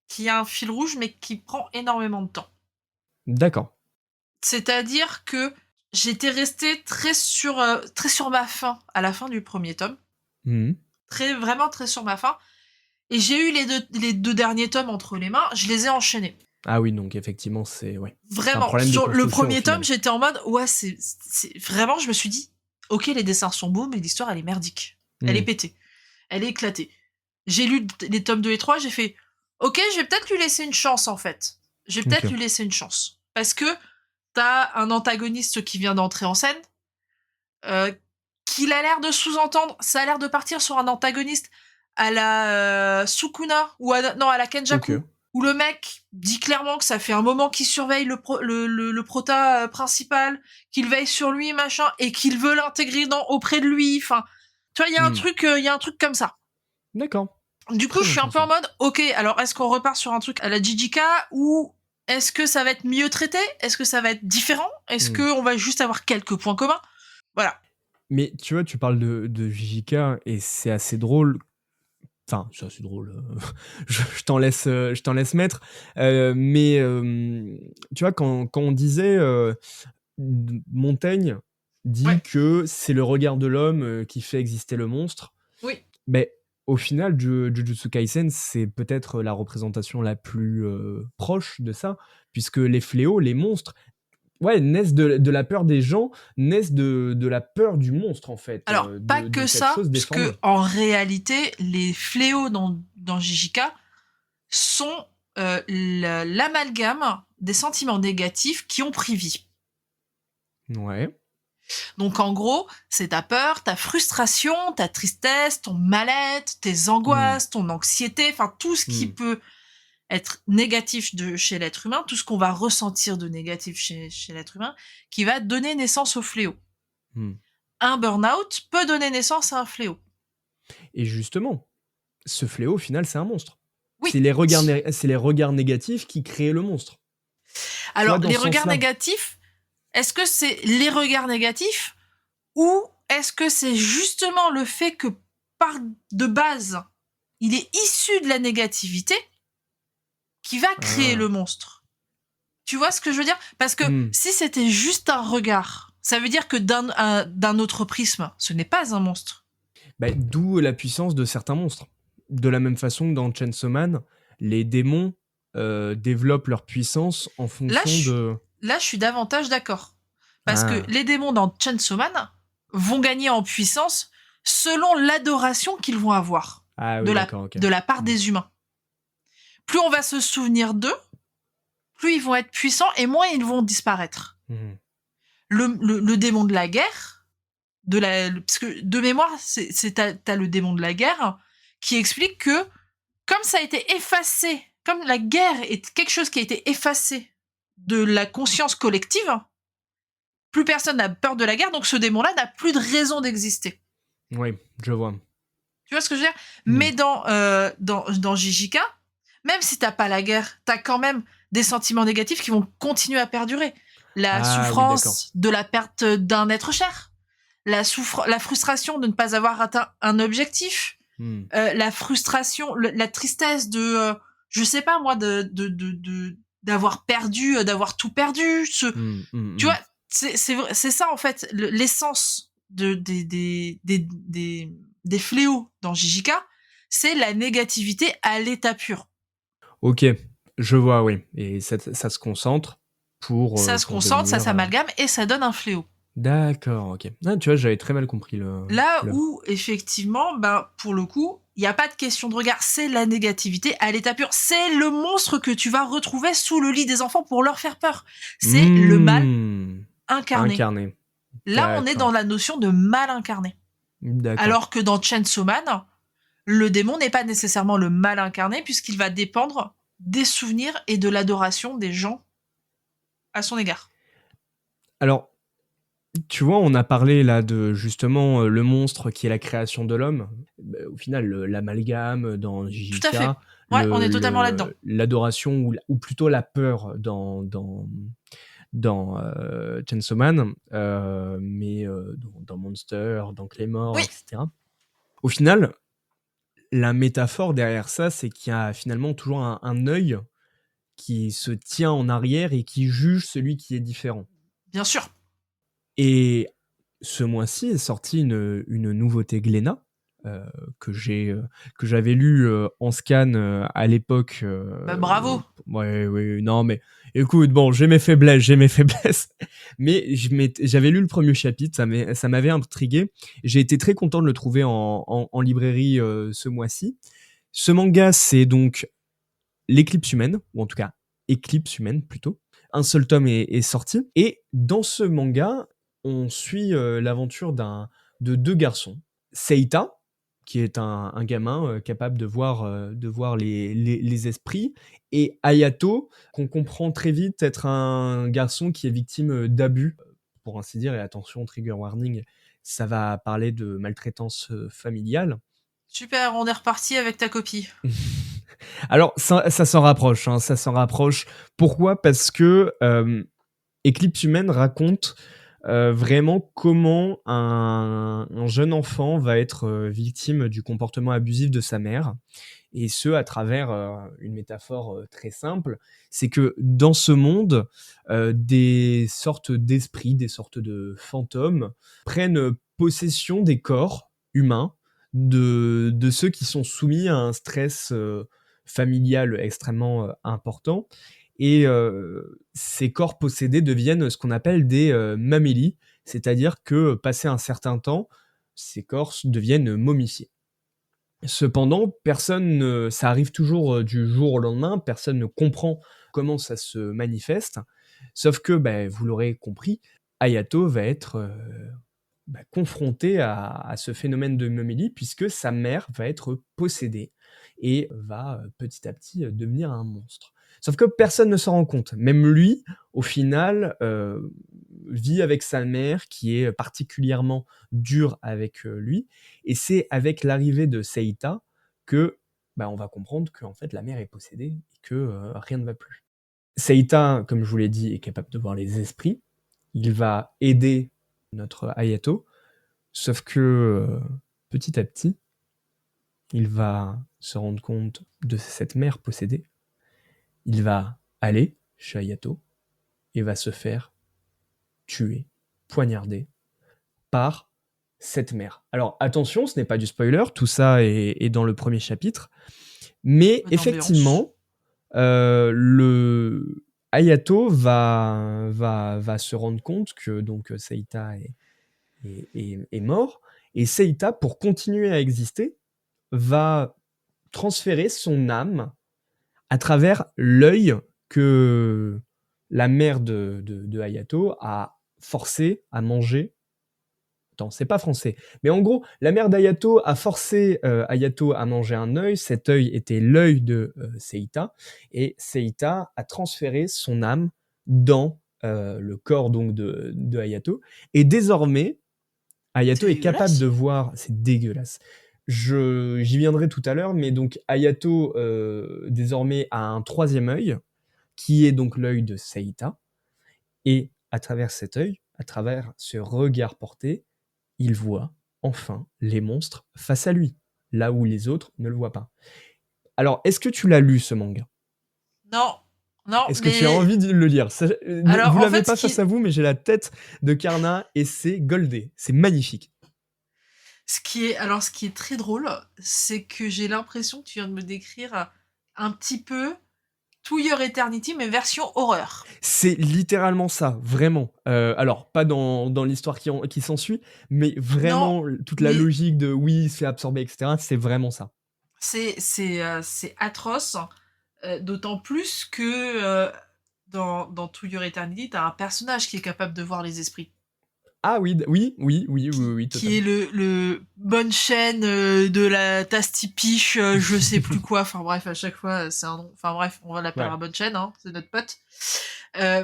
Speaker 6: qu'il y a un fil rouge, mais qui prend énormément de temps.
Speaker 1: D'accord.
Speaker 6: C'est-à-dire que j'étais restée très sur ma faim à la fin du premier tome.
Speaker 1: Mhm.
Speaker 6: Vraiment très sur ma faim. Et j'ai eu les deux derniers tomes entre les mains, je les ai enchaînés.
Speaker 1: Ah oui, donc effectivement, c'est ouais. C'est un
Speaker 6: Vraiment.
Speaker 1: problème de
Speaker 6: Sur le
Speaker 1: construction au
Speaker 6: premier
Speaker 1: final.
Speaker 6: tome, j'étais en mode, ouais, vraiment, je me suis dit, ok, les dessins sont beaux, mais l'histoire, elle est merdique. Elle est
Speaker 1: Mhm.
Speaker 6: pétée. Elle est éclatée. J'ai lu les tomes 2 et 3, j'ai fait, ok, je vais peut-être lui laisser une chance, en fait. Je vais peut-être
Speaker 1: Ok.
Speaker 6: lui laisser une chance. Parce que t'as un antagoniste qui vient d'entrer en scène, euh, qu'il a l'air de sous-entendre, ça a l'air de partir sur un antagoniste à la Sukuna, ou non, à la Kenjaku,
Speaker 1: Ok.
Speaker 6: où le mec dit clairement que ça fait un moment qu'il surveille le prota principal, qu'il veille sur lui, machin, et qu'il veut l'intégrer auprès de lui, enfin, tu vois,
Speaker 1: Mhm.
Speaker 6: il y a un truc comme ça.
Speaker 1: D'accord.
Speaker 6: Du coup,
Speaker 1: Très
Speaker 6: je suis un peu en
Speaker 1: intéressant.
Speaker 6: mode, ok, alors est-ce qu'on repart sur un truc à la JJK, ou est-ce que ça va être mieux traité? Est-ce que ça va être différent? Est-ce
Speaker 1: Mhm.
Speaker 6: qu'on va juste avoir quelques points communs? Voilà.
Speaker 1: Mais tu vois, tu parles de JJK et c'est assez drôle. Enfin, c'est assez drôle. Je t'en laisse mettre. Mais tu vois, quand on disait Montaigne dit
Speaker 6: Ouais.
Speaker 1: que c'est le regard de l'homme qui fait exister le monstre.
Speaker 6: Oui.
Speaker 1: Mais au final, Jujutsu Kaisen, c'est peut-être la représentation la plus proche de ça, puisque les fléaux, les monstres, ouais, naissent de la peur des gens, naissent de la peur du monstre, en fait,
Speaker 6: Alors, pas
Speaker 1: de
Speaker 6: que
Speaker 1: cette
Speaker 6: ça,
Speaker 1: chose
Speaker 6: parce que
Speaker 1: déformée.
Speaker 6: en réalité, les fléaux dans JJK sont l'amalgame des sentiments négatifs qui ont pris vie.
Speaker 1: Ouais.
Speaker 6: Donc en gros, c'est ta peur, ta frustration, ta tristesse, ton mal-être, tes angoisses, ton anxiété, enfin tout ce qui
Speaker 1: Hmm.
Speaker 6: peut être négatif chez l'être humain, tout ce qu'on va ressentir de négatif chez l'être humain, qui va donner naissance au fléau.
Speaker 1: Hmm.
Speaker 6: Un burn-out peut donner naissance à un fléau.
Speaker 1: Et justement, ce fléau, au final, c'est un monstre.
Speaker 6: Oui.
Speaker 1: C'est les regards négatifs qui créent le monstre. Tu vois,
Speaker 6: Alors,
Speaker 1: dans
Speaker 6: les
Speaker 1: ce
Speaker 6: regards
Speaker 1: sens-là.
Speaker 6: négatifs, est-ce que c'est les regards négatifs ou est-ce que c'est justement le fait que par de base, il est issu de la négativité qui va créer
Speaker 1: Ah.
Speaker 6: le monstre? Tu vois ce que je veux dire? Parce que
Speaker 1: Hmm.
Speaker 6: si c'était juste un regard, ça veut dire que d'un autre prisme, ce n'est pas un monstre.
Speaker 1: Bah, d'où la puissance de certains monstres. De la même façon que dans Chainsaw Man, les démons développent leur puissance en
Speaker 6: Là,
Speaker 1: fonction de...
Speaker 6: je suis davantage d'accord. Parce que
Speaker 1: Ah,
Speaker 6: les démons dans Chainsaw Man vont gagner en puissance selon l'adoration qu'ils vont avoir
Speaker 1: ah oui, d'accord, ok.
Speaker 6: de la part
Speaker 1: Hmm.
Speaker 6: des humains. Plus on va se souvenir d'eux, plus ils vont être puissants et moins ils vont disparaître.
Speaker 1: Mhm.
Speaker 6: Le démon de la guerre, parce que de mémoire, t'as le démon de la guerre qui explique que comme ça a été effacé, comme la guerre est quelque chose qui a été effacé de la conscience collective, plus personne n'a peur de la guerre, donc ce démon-là n'a plus de raison d'exister.
Speaker 1: Oui, je vois.
Speaker 6: Tu vois ce que je veux dire?
Speaker 1: Mm.
Speaker 6: Mais dans JJK, même si t'as pas la guerre, t'as quand même des sentiments négatifs qui vont continuer à perdurer. la
Speaker 1: Ah oui, d'accord.
Speaker 6: souffrance de la perte d'un être cher, la frustration de ne pas avoir atteint un objectif,
Speaker 1: Hmm.
Speaker 6: la frustration, la tristesse de, je sais pas moi, d'avoir perdu, d'avoir tout perdu. Tu vois, c'est ça en fait l'essence des fléaux dans JJK, c'est la négativité à l'état pur.
Speaker 1: Ok, je vois, oui. Et ça se concentre
Speaker 6: Ça se
Speaker 1: pour
Speaker 6: concentre, ça
Speaker 1: devenir.
Speaker 6: s'amalgame et ça donne un fléau.
Speaker 1: D'accord, ok. Ah, tu vois, j'avais très mal compris
Speaker 6: Là
Speaker 1: l'œuvre.
Speaker 6: où, effectivement, ben, pour le coup, il n'y a pas de question de regard, c'est la négativité à l'état pur. C'est le monstre que tu vas retrouver sous le lit des enfants pour leur faire peur. C'est le mal
Speaker 1: Hmm.
Speaker 6: incarné.
Speaker 1: Incarné.
Speaker 6: Là, on est
Speaker 1: D'accord.
Speaker 6: dans la notion de mal incarné.
Speaker 1: D'accord.
Speaker 6: Alors que dans Chainsaw Man, le démon n'est pas nécessairement le mal incarné puisqu'il va dépendre des souvenirs et de l'adoration des gens à son égard.
Speaker 1: Alors, tu vois, on a parlé là de justement le monstre qui est la création de l'homme. Bah, au final, l'amalgame dans
Speaker 6: Tout à
Speaker 1: JJK,
Speaker 6: fait. Ouais, on est totalement là-dedans.
Speaker 1: l'adoration ou plutôt la peur dans Chainsaw Man, mais dans Monster, dans Claymore,
Speaker 6: Oui,
Speaker 1: etc. Au final, la métaphore derrière ça, c'est qu'il y a finalement toujours un œil qui se tient en arrière et qui juge celui qui est différent.
Speaker 6: bien sûr.
Speaker 1: Et ce mois-ci est sortie une nouveauté Glénat euh, que j'avais lu en scan à l'époque.
Speaker 6: Bah, bravo.
Speaker 1: Ouais, ouais, non, mais écoute, bon, j'ai mes faiblesses. Mais j'avais lu le premier chapitre, ça m'avait intrigué. J'ai été très content de le trouver en librairie ce mois-ci. Ce manga, c'est donc L'éclipse humaine, ou en tout cas Éclipse humaine plutôt. Un seul tome est sorti. Et dans ce manga, on suit l'aventure de deux garçons. Seita, qui est un gamin capable de voir les esprits, et Hayato, qu'on comprend très vite être un garçon qui est victime d'abus, pour ainsi dire, et attention, trigger warning, ça va parler de maltraitance familiale.
Speaker 6: Super, on est reparti avec ta copie.
Speaker 1: Alors, ça s'en rapproche, hein, ça s'en rapproche. Pourquoi ? Parce que Éclipse humaine raconte vraiment comment un jeune enfant va être victime du comportement abusif de sa mère, et ce, à travers une métaphore très simple, c'est que dans ce monde, des sortes d'esprits, des sortes de fantômes prennent possession des corps humains de ceux qui sont soumis à un stress familial extrêmement important. Et ces corps possédés deviennent ce qu'on appelle des mamélies, c'est-à-dire que passé un certain temps, ces corps deviennent momifiés. Cependant, ça arrive toujours du jour au lendemain, personne ne comprend comment ça se manifeste, sauf que, bah, vous l'aurez compris, Hayato va être confronté à ce phénomène de momélie, puisque sa mère va être possédée et va petit à petit devenir un monstre. Sauf que personne ne s'en rend compte. Même lui, au final, vit avec sa mère qui est particulièrement dure avec lui. Et c'est avec l'arrivée de Seita que on va comprendre que en fait, la mère est possédée et que rien ne va plus. Seita, comme je vous l'ai dit, est capable de voir les esprits. Il va aider notre Hayato, sauf que petit à petit, il va se rendre compte de cette mère possédée. Il va aller chez Hayato et va se faire tuer, poignarder par cette mère. Alors attention, ce n'est pas du spoiler, tout ça est dans le premier chapitre, mais effectivement, le Hayato va se rendre compte que donc Seita est mort, et Seita, pour continuer à exister, va transférer son âme à travers l'œil que la mère de Hayato a forcé à manger. Attends, c'est pas français. Mais en gros, la mère d'Hayato a forcé Hayato à manger un œil. Cet œil était l'œil de Seita. Et Seita a transféré son âme dans le corps donc de Hayato. Et désormais, Hayato est capable de voir... C'est dégueulasse. J'y viendrai tout à l'heure, mais donc Hayato désormais a un troisième œil, qui est donc l'œil de Seita. Et à travers cet œil, à travers ce regard porté, il voit enfin les monstres face à lui, là où les autres ne le voient pas. Alors, est-ce que tu l'as lu ce manga?
Speaker 6: Non, non,
Speaker 1: Est-ce que tu as envie de le lire?
Speaker 6: Alors,
Speaker 1: Vous
Speaker 6: en
Speaker 1: l'avez
Speaker 6: fait,
Speaker 1: pas face à vous, mais j'ai la tête de Karna et c'est goldé. C'est magnifique.
Speaker 6: ce qui est très drôle, c'est que j'ai l'impression que tu viens de me décrire un petit peu To Your Eternity, mais version horreur.
Speaker 1: C'est littéralement ça, vraiment. Alors, pas dans l'histoire qui s'ensuit, mais
Speaker 6: Non,
Speaker 1: vraiment toute la
Speaker 6: mais
Speaker 1: logique de oui, il se fait absorber, etc. C'est vraiment ça.
Speaker 6: c'est atroce, d'autant plus que dans To Your Eternity, t'as un personnage qui est capable de voir les esprits.
Speaker 1: Ah oui, oui,
Speaker 6: Qui
Speaker 1: totalement.
Speaker 6: est le bonne chaîne de la Tastipiche, je sais plus quoi. Enfin bref, à chaque fois, c'est un nom. Enfin bref, on va l'appeler
Speaker 1: Ouais.
Speaker 6: bonne chaîne, hein, c'est notre pote.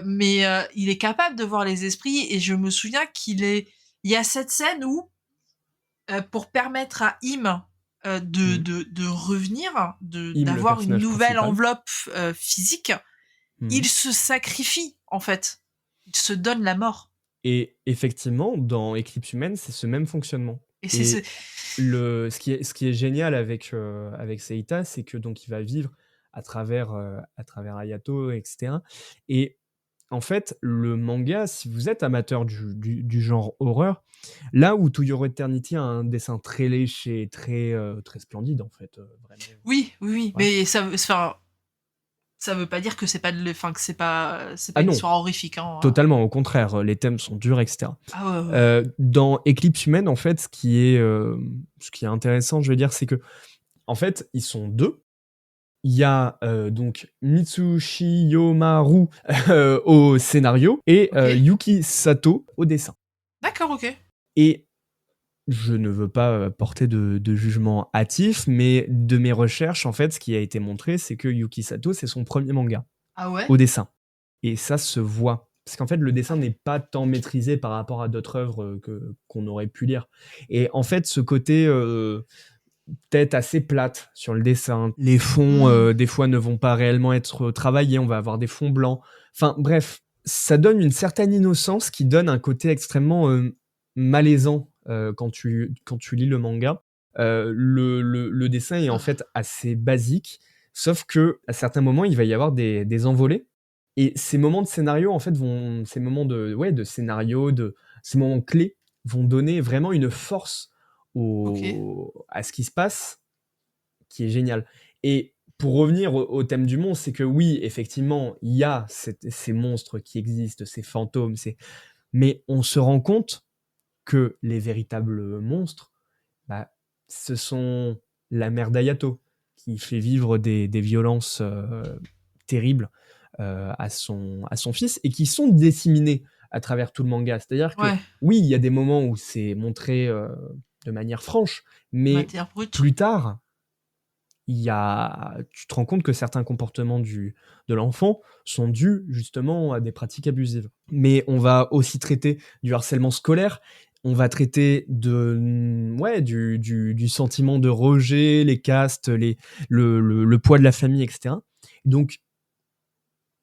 Speaker 6: Mais il est capable de voir les esprits et je me souviens il y a cette scène où, pour permettre à Im
Speaker 1: Mhm.
Speaker 6: de revenir,
Speaker 1: Im, le
Speaker 6: d'avoir une
Speaker 1: personnage
Speaker 6: nouvelle
Speaker 1: principal.
Speaker 6: enveloppe physique, il
Speaker 1: Mhm.
Speaker 6: se sacrifie en fait. Il se donne la mort.
Speaker 1: Et effectivement, dans Eclipse Humaine, c'est ce même fonctionnement.
Speaker 6: Et
Speaker 1: Et ce qui est génial avec Seita, c'est que donc il va vivre à travers Hayato, etc. Et en fait, le manga, si vous êtes amateur du genre horreur, là où To Your Eternity a un dessin très léché, très splendide, en fait, vraiment.
Speaker 6: oui,
Speaker 1: Ouais.
Speaker 6: mais ça veut pas dire que c'est pas que c'est pas
Speaker 1: Ah
Speaker 6: une
Speaker 1: non,
Speaker 6: histoire horrifique, hein.
Speaker 1: totalement, au contraire, les thèmes sont durs, etc.
Speaker 6: Ah ouais.
Speaker 1: Dans Eclipse Humaine, en fait, ce qui est intéressant, je veux dire, c'est que, en fait, ils sont deux. Il y a donc Mitsushi Yomaru au scénario et
Speaker 6: Ok.
Speaker 1: Yuki Sato au dessin.
Speaker 6: D'accord, ok.
Speaker 1: Et je ne veux pas porter de jugement hâtif, mais de mes recherches, en fait, ce qui a été montré, c'est que Yuki Sato, c'est son premier manga
Speaker 6: Ah ouais?
Speaker 1: au dessin. Et ça se voit. Parce qu'en fait, le dessin
Speaker 6: Ah.
Speaker 1: n'est pas tant maîtrisé par rapport à d'autres œuvres qu'on aurait pu lire. Et en fait, ce côté tête assez plate sur le dessin, les fonds, des fois, ne vont pas réellement être travaillés, on va avoir des fonds blancs. Enfin, bref, ça donne une certaine innocence qui donne un côté extrêmement malaisant quand tu lis le manga. Le dessin est en fait assez basique, sauf que à certains moments, il va y avoir des envolées. Et ces moments de scénario, en fait, ces moments de scénario, ces moments clés, vont donner vraiment une force
Speaker 6: Ok.
Speaker 1: à ce qui se passe, qui est génial. Et pour revenir au thème du monstre, c'est que oui, effectivement, il y a ces monstres qui existent, ces fantômes, mais on se rend compte que les véritables monstres, bah, ce sont la mère d'Ayato, qui fait vivre des violences terribles à son fils, et qui sont disséminées à travers tout le manga. C'est-à-dire que,
Speaker 6: Ouais.
Speaker 1: oui, il y a des moments où c'est montré de manière franche, mais
Speaker 6: Matière brute.
Speaker 1: plus tard, tu te rends compte que certains comportements de l'enfant sont dus justement à des pratiques abusives. Mais on va aussi traiter du harcèlement scolaire, on va traiter du sentiment de rejet, les castes, le poids de la famille, etc. Donc,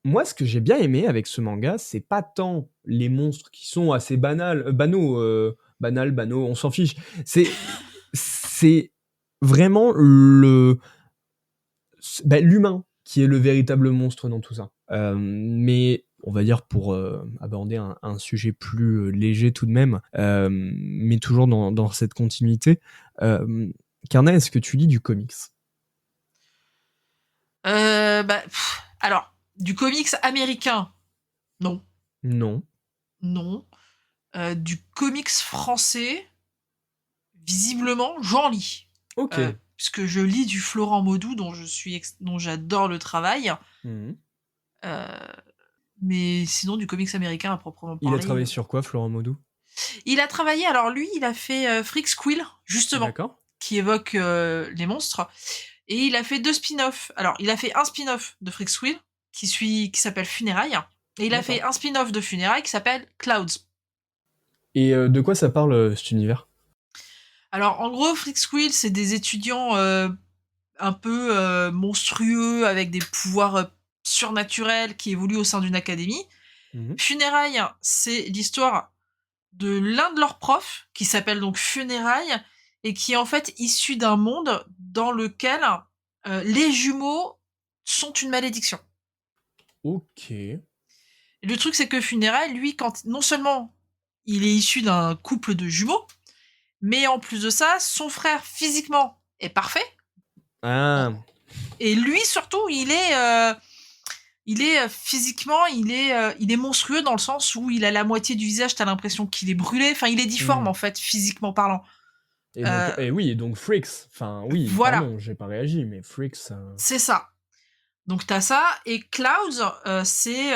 Speaker 1: moi, ce que j'ai bien aimé avec ce manga, c'est pas tant les monstres qui sont assez banaux, on s'en fiche. C'est vraiment l'humain qui est le véritable monstre dans tout ça. Mais on va dire pour aborder un sujet plus léger tout de même, mais toujours dans cette continuité. Karna, est-ce que tu lis du comics?
Speaker 6: Alors, du comics américain, non.
Speaker 1: Non.
Speaker 6: Non. Du comics français, visiblement, j'en lis.
Speaker 1: Ok.
Speaker 6: Puisque je lis du Florent Maudoux, dont j'adore le travail.
Speaker 1: Mhm.
Speaker 6: Mais sinon, du comics américain à proprement
Speaker 1: Il a
Speaker 6: parler.
Speaker 1: travaillé sur quoi, Florent Maudoux?
Speaker 6: Il a travaillé, alors lui, il a fait Freak Squill, justement,
Speaker 1: D'accord.
Speaker 6: qui évoque les monstres. Et il a fait 2 spin-offs. Alors, il a fait un spin-off de Freak Squill qui s'appelle Funérailles. Et il a fait un spin-off de Funérailles qui s'appelle Clouds.
Speaker 1: Et de quoi ça parle, cet univers?
Speaker 6: Alors, en gros, Freak Squill, c'est des étudiants un peu monstrueux avec des pouvoirs surnaturels qui évoluent au sein d'une académie.
Speaker 1: Mmh.
Speaker 6: Funérailles, c'est l'histoire de l'un de leurs profs, qui s'appelle donc Funérailles, et qui est en fait issu d'un monde dans lequel les jumeaux sont une malédiction.
Speaker 1: OK.
Speaker 6: Et le truc, c'est que Funérailles, lui, quand non seulement il est issu d'un couple de jumeaux, mais en plus de ça, son frère physiquement est parfait.
Speaker 1: Ah!
Speaker 6: Et lui, surtout, il est physiquement, il est monstrueux dans le sens où il a la moitié du visage, t'as l'impression qu'il est brûlé. Enfin, il est difforme
Speaker 1: Mmh.
Speaker 6: en fait, physiquement parlant.
Speaker 1: Et donc
Speaker 6: Euh,
Speaker 1: donc Freaks, enfin oui,
Speaker 6: voilà,
Speaker 1: pardon, j'ai pas réagi, mais Freaks,
Speaker 6: c'est ça. Donc t'as ça. Et Klaus, c'est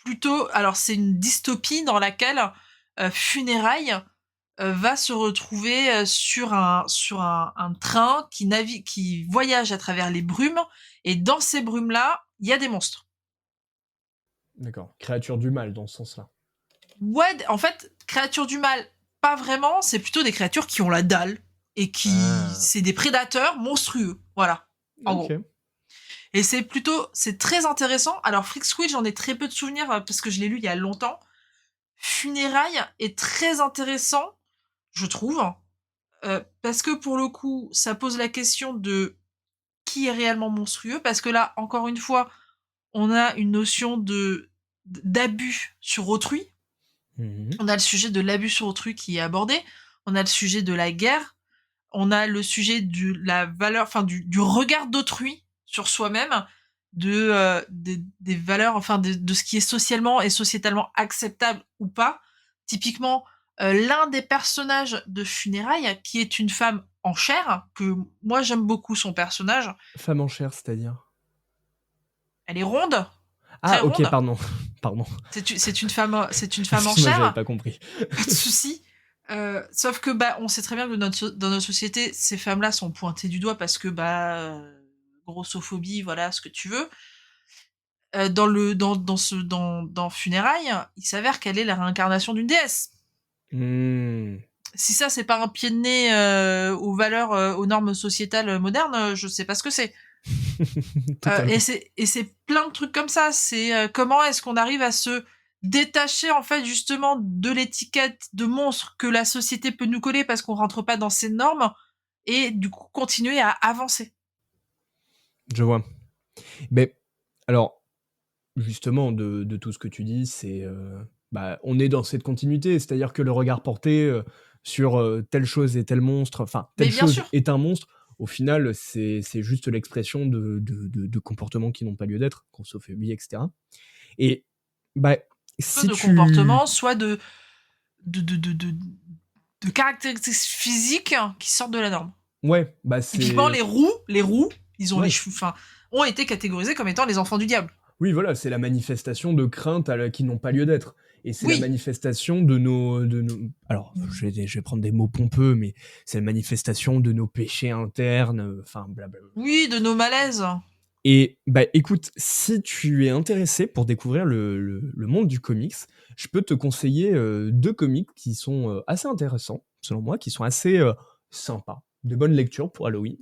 Speaker 6: plutôt, alors c'est une dystopie dans laquelle Funérailles va se retrouver sur un train qui navigue, qui voyage à travers les brumes. Et dans ces brumes-là, il y a des monstres.
Speaker 1: d'accord, créature du mal dans ce sens-là.
Speaker 6: Ouais, en fait, créatures du mal, pas vraiment. C'est plutôt des créatures qui ont la dalle et qui,
Speaker 1: Ah!
Speaker 6: c'est des prédateurs monstrueux. Voilà, en gros.
Speaker 1: OK.
Speaker 6: Et c'est très intéressant. Alors, Freak Squiid, j'en ai très peu de souvenirs parce que je l'ai lu il y a longtemps. Funérailles est très intéressant, je trouve, parce que pour le coup, ça pose la question de qui est réellement monstrueux. Parce que là, encore une fois, on a une notion d'abus sur autrui.
Speaker 1: Mmh.
Speaker 6: On a le sujet de l'abus sur autrui qui est abordé. On a le sujet de la guerre. On a le sujet de la valeur, enfin du regard d'autrui sur soi-même, des valeurs, enfin de ce qui est socialement et sociétalement acceptable ou pas. Typiquement, l'un des personnages de Funérailles, qui est une femme en chair, que moi j'aime beaucoup son personnage.
Speaker 1: Femme en chair, c'est-à-dire?
Speaker 6: Elle est ronde, très
Speaker 1: Ah OK,
Speaker 6: ronde.
Speaker 1: pardon, pardon.
Speaker 6: C'est une femme en
Speaker 1: Excuse-moi, j'avais
Speaker 6: chair.
Speaker 1: pas compris.
Speaker 6: Pas de souci. Sauf que bah, on sait très bien que dans notre société, ces femmes-là sont pointées du doigt parce que bah, grossophobie, voilà, ce que tu veux. Dans Funérailles, il s'avère qu'elle est la réincarnation d'une déesse.
Speaker 1: Mmh.
Speaker 6: Si ça, c'est pas un pied de nez aux valeurs, aux normes sociétales modernes, je sais pas ce que c'est.
Speaker 1: Totalement.
Speaker 6: Et c'est plein de trucs comme ça. C'est comment est-ce qu'on arrive à se détacher en fait justement de l'étiquette de monstre que la société peut nous coller parce qu'on rentre pas dans ces normes et du coup continuer à avancer.
Speaker 1: Je vois. Mais alors, justement, de tout ce que tu dis, c'est, bah, on est dans cette continuité, c'est-à-dire que le regard porté, sur, telle chose est tel monstre, enfin,
Speaker 6: Mais
Speaker 1: telle
Speaker 6: bien
Speaker 1: chose
Speaker 6: sûr,
Speaker 1: est un monstre, au final, c'est juste l'expression de comportements qui n'ont pas lieu d'être, grossophobie et cetera et bah,
Speaker 6: soit
Speaker 1: si
Speaker 6: de
Speaker 1: tu
Speaker 6: comportement, soit de, de, de, de, de caractéristiques physiques qui sortent de la norme.
Speaker 1: ouais, bah,
Speaker 6: Typiquement
Speaker 1: c'est
Speaker 6: les roux, ils ont les
Speaker 1: ouais.
Speaker 6: cheveux, enfin, ont été catégorisés comme étant les enfants du diable.
Speaker 1: Oui, voilà, c'est la manifestation de craintes qui n'ont pas lieu d'être. Et c'est la
Speaker 6: Oui,
Speaker 1: manifestation de nos... Alors, je vais prendre des mots pompeux, mais c'est la manifestation de nos péchés internes, enfin, blablabla.
Speaker 6: oui, de nos malaises.
Speaker 1: Et bah écoute, si tu es intéressé pour découvrir le monde du comics, je peux te conseiller 2 comics qui sont assez intéressants, selon moi, qui sont assez sympas, de bonnes lectures pour Halloween.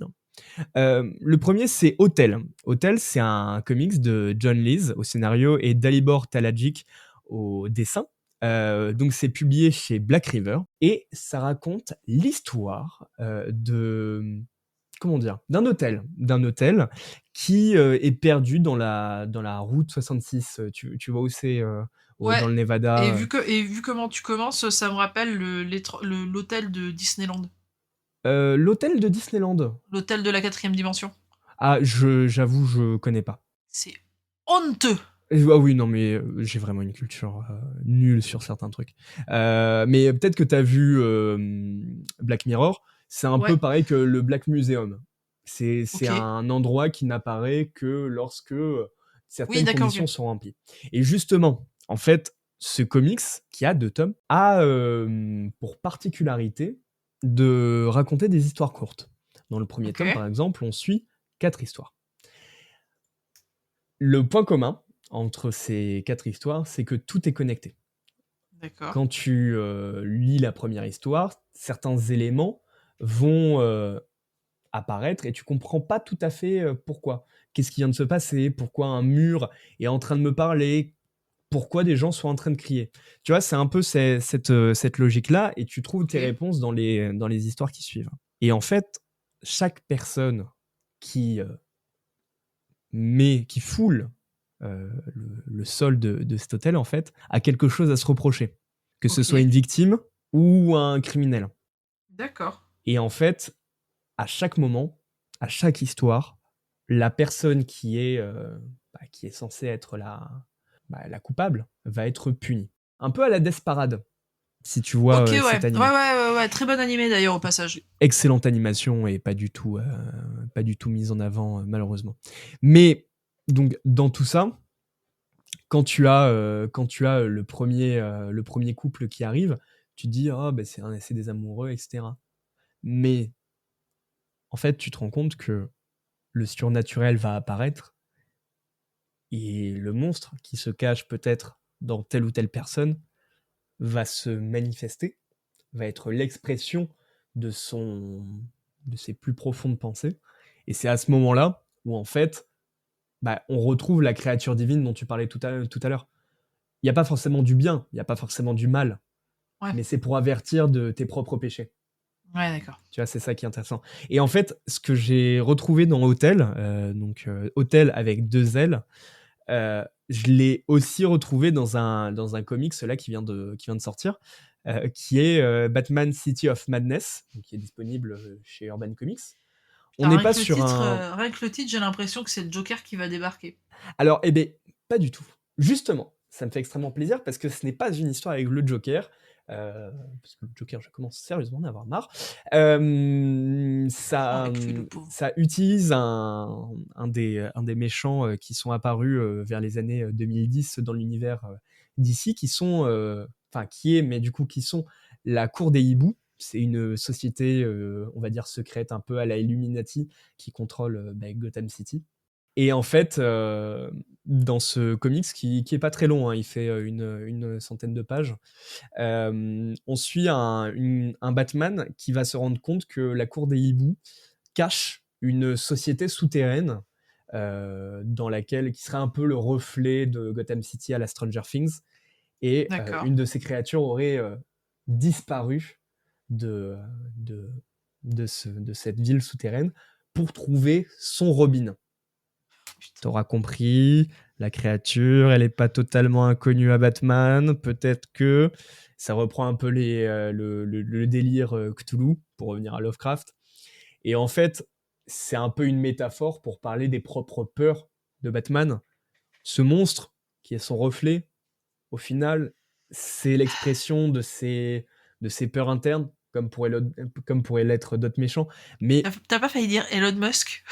Speaker 1: Le premier, c'est Hotel. Hotel, c'est un comics de John Lees au scénario et Dalibor Talajic au dessin. Donc c'est publié chez Black River et ça raconte l'histoire comment dire, d'un hôtel qui est perdu dans la route 66. Tu vois où c'est,
Speaker 6: Ouais.
Speaker 1: dans le Nevada.
Speaker 6: Et vu comment tu commences, ça me rappelle l'hôtel de Disneyland.
Speaker 1: L'hôtel de Disneyland.
Speaker 6: L'hôtel de la quatrième dimension.
Speaker 1: Ah, j'avoue, je connais pas.
Speaker 6: C'est honteux.
Speaker 1: Ah oui, non, mais j'ai vraiment une culture nulle sur certains trucs. Mais peut-être que t'as vu Black Mirror, c'est un
Speaker 6: Ouais,
Speaker 1: peu pareil que le Black Museum. C'est
Speaker 6: ok.
Speaker 1: un endroit qui n'apparaît que lorsque
Speaker 6: Oui,
Speaker 1: certaines
Speaker 6: d'accord,
Speaker 1: conditions
Speaker 6: ok.
Speaker 1: sont remplies. Et justement, en fait, ce comics, qui a 2 tomes, a pour particularité de raconter des histoires courtes. Dans le premier
Speaker 6: Ok,
Speaker 1: tome, par exemple, on suit 4 histoires. Le point commun entre ces 4 histoires, c'est que tout est connecté.
Speaker 6: d'accord.
Speaker 1: Quand tu lis la première histoire, certains éléments vont apparaître et tu comprends pas tout à fait pourquoi. Qu'est-ce qui vient de se passer? Pourquoi un mur est en train de me parler? pourquoi des gens sont en train de crier. Tu vois, c'est un peu cette logique-là, et tu trouves tes
Speaker 6: Ok.
Speaker 1: réponses dans les histoires qui suivent. Et en fait, chaque personne qui qui foule le sol de cet hôtel, en fait, a quelque chose à se reprocher. Que ce
Speaker 6: Ok.
Speaker 1: soit une victime ou un criminel.
Speaker 6: D'accord.
Speaker 1: Et en fait, à chaque moment, à chaque histoire, la personne qui est censée être la coupable va être punie. Un peu à la Desperate, si tu vois
Speaker 6: Ok, ouais.
Speaker 1: cet
Speaker 6: Ouais,
Speaker 1: animé.
Speaker 6: ouais. Très bon animé d'ailleurs au passage.
Speaker 1: Excellente animation et pas du tout mise en avant, malheureusement. Mais donc, dans tout ça, quand tu as le premier couple qui arrive, tu te dis oh, c'est des amoureux, etc. Mais en fait, tu te rends compte que le surnaturel va apparaître et le monstre qui se cache peut-être dans telle ou telle personne va se manifester, va être l'expression de ses plus profondes pensées. Et c'est à ce moment-là où, en fait, on retrouve la créature divine dont tu parlais tout à l'heure. Il n'y a pas forcément du bien, il n'y a pas forcément du mal,
Speaker 6: Ouais.
Speaker 1: mais c'est pour avertir de tes propres péchés.
Speaker 6: Ouais, d'accord.
Speaker 1: Tu vois, c'est ça qui est intéressant. Et en fait, ce que j'ai retrouvé dans Hôtel, Hôtel avec 2 L, je l'ai aussi retrouvé dans un comics là qui vient de sortir, qui est Batman City of Madness, donc qui est disponible chez Urban Comics. On
Speaker 6: Putain,
Speaker 1: n'est pas sur un...
Speaker 6: rien que le titre, j'ai l'impression que c'est le Joker qui va débarquer.
Speaker 1: Alors, eh bien, pas du tout. Justement, ça me fait extrêmement plaisir parce que ce n'est pas une histoire avec le Joker. Parce que le Joker, je commence sérieusement à en avoir marre.
Speaker 6: Avec lui, le pauvre.
Speaker 1: Ça utilise un des méchants qui sont apparus vers les années 2010 dans l'univers d'ici, qui sont la Cour des Hiboux. C'est une société, on va dire, secrète, un peu à la Illuminati, qui contrôle Gotham City. Et en fait, dans ce comics, qui est pas très long, hein, il fait une centaine de pages, on suit un Batman qui va se rendre compte que la Cour des Hiboux cache une société souterraine qui serait un peu le reflet de Gotham City à la Stranger Things. Et
Speaker 6: D'accord.
Speaker 1: une de ces créatures aurait disparu de cette ville souterraine pour trouver son Robin. T'auras compris, la créature, elle est pas totalement inconnue à Batman. Peut-être que ça reprend un peu le délire Cthulhu, pour revenir à Lovecraft. Et en fait, c'est un peu une métaphore pour parler des propres peurs de Batman. Ce monstre, qui est son reflet, au final, c'est l'expression de ses peurs internes, comme pourrait l'être d'autres méchants. Mais
Speaker 6: T'as pas failli dire Elon Musk?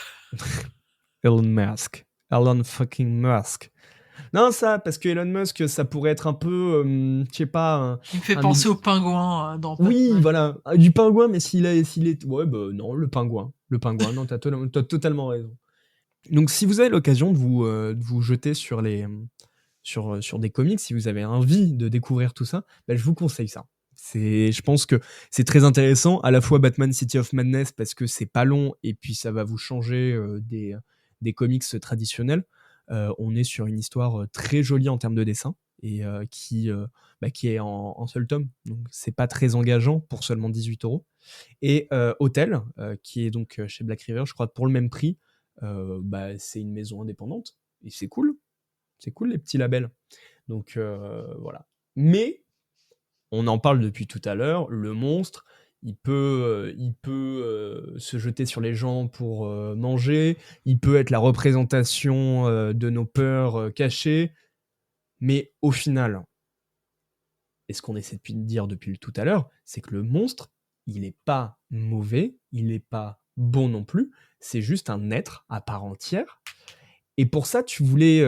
Speaker 1: Elon fucking Musk. Non, ça, parce que Elon Musk, ça pourrait être un peu, je sais pas...
Speaker 6: Il me fait penser au pingouin dans
Speaker 1: Oui,
Speaker 6: Batman.
Speaker 1: voilà, du pingouin, mais s'il est... Ouais, non, le pingouin, non, t'as totalement raison. Donc, si vous avez l'occasion de vous jeter sur des comics, si vous avez envie de découvrir tout ça, je vous conseille ça. Je pense que c'est très intéressant, à la fois Batman City of Madness, parce que c'est pas long, et puis ça va vous changer des comics traditionnels. On est sur une histoire très jolie en termes de dessin, et qui est en seul tome, donc c'est pas très engageant pour seulement 18 €. Et Hôtel, qui est donc chez Black River, je crois, pour le même prix. C'est une maison indépendante, et c'est cool les petits labels. Donc voilà. Mais on en parle depuis tout à l'heure, le monstre, il peut se jeter sur les gens pour manger, il peut être la représentation de nos peurs cachées, mais au final, et ce qu'on essaie de dire depuis tout à l'heure, c'est que le monstre, il n'est pas mauvais, il n'est pas bon non plus, c'est juste un être à part entière. Et pour ça, tu voulais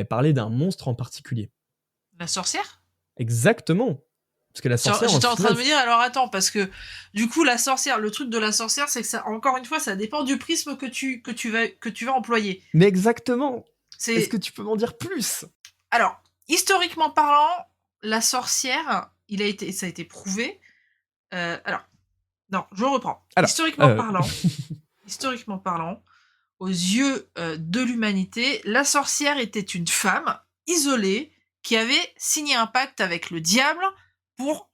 Speaker 1: parler d'un monstre en particulier.
Speaker 6: La sorcière?
Speaker 1: Exactement. Parce que la sorcière...
Speaker 6: J'étais en train de me dire, alors attends, parce que du coup, la sorcière, le truc de la sorcière, c'est que ça, encore une fois, ça dépend du prisme que tu vas employer.
Speaker 1: Mais exactement. Est-ce que tu peux m'en dire plus?
Speaker 6: Alors, historiquement parlant, la sorcière, ça a été prouvé. Non, je reprends. Historiquement parlant, aux yeux de l'humanité, la sorcière était une femme isolée qui avait signé un pacte avec le diable pour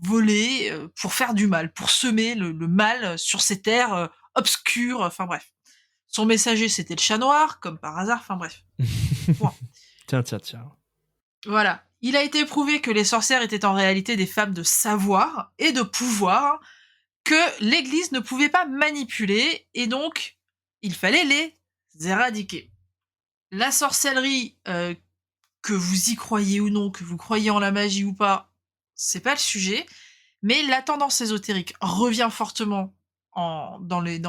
Speaker 6: voler, pour faire du mal, pour semer le mal sur ces terres obscures, enfin bref. Son messager, c'était le chat noir, comme par hasard, enfin bref. Bon.
Speaker 1: Tiens.
Speaker 6: Voilà. Il a été prouvé que les sorcières étaient en réalité des femmes de savoir et de pouvoir que l'Église ne pouvait pas manipuler, et donc il fallait les éradiquer. La sorcellerie, que vous y croyez ou non, que vous croyez en la magie ou pas, c'est pas le sujet, mais la tendance ésotérique revient fortement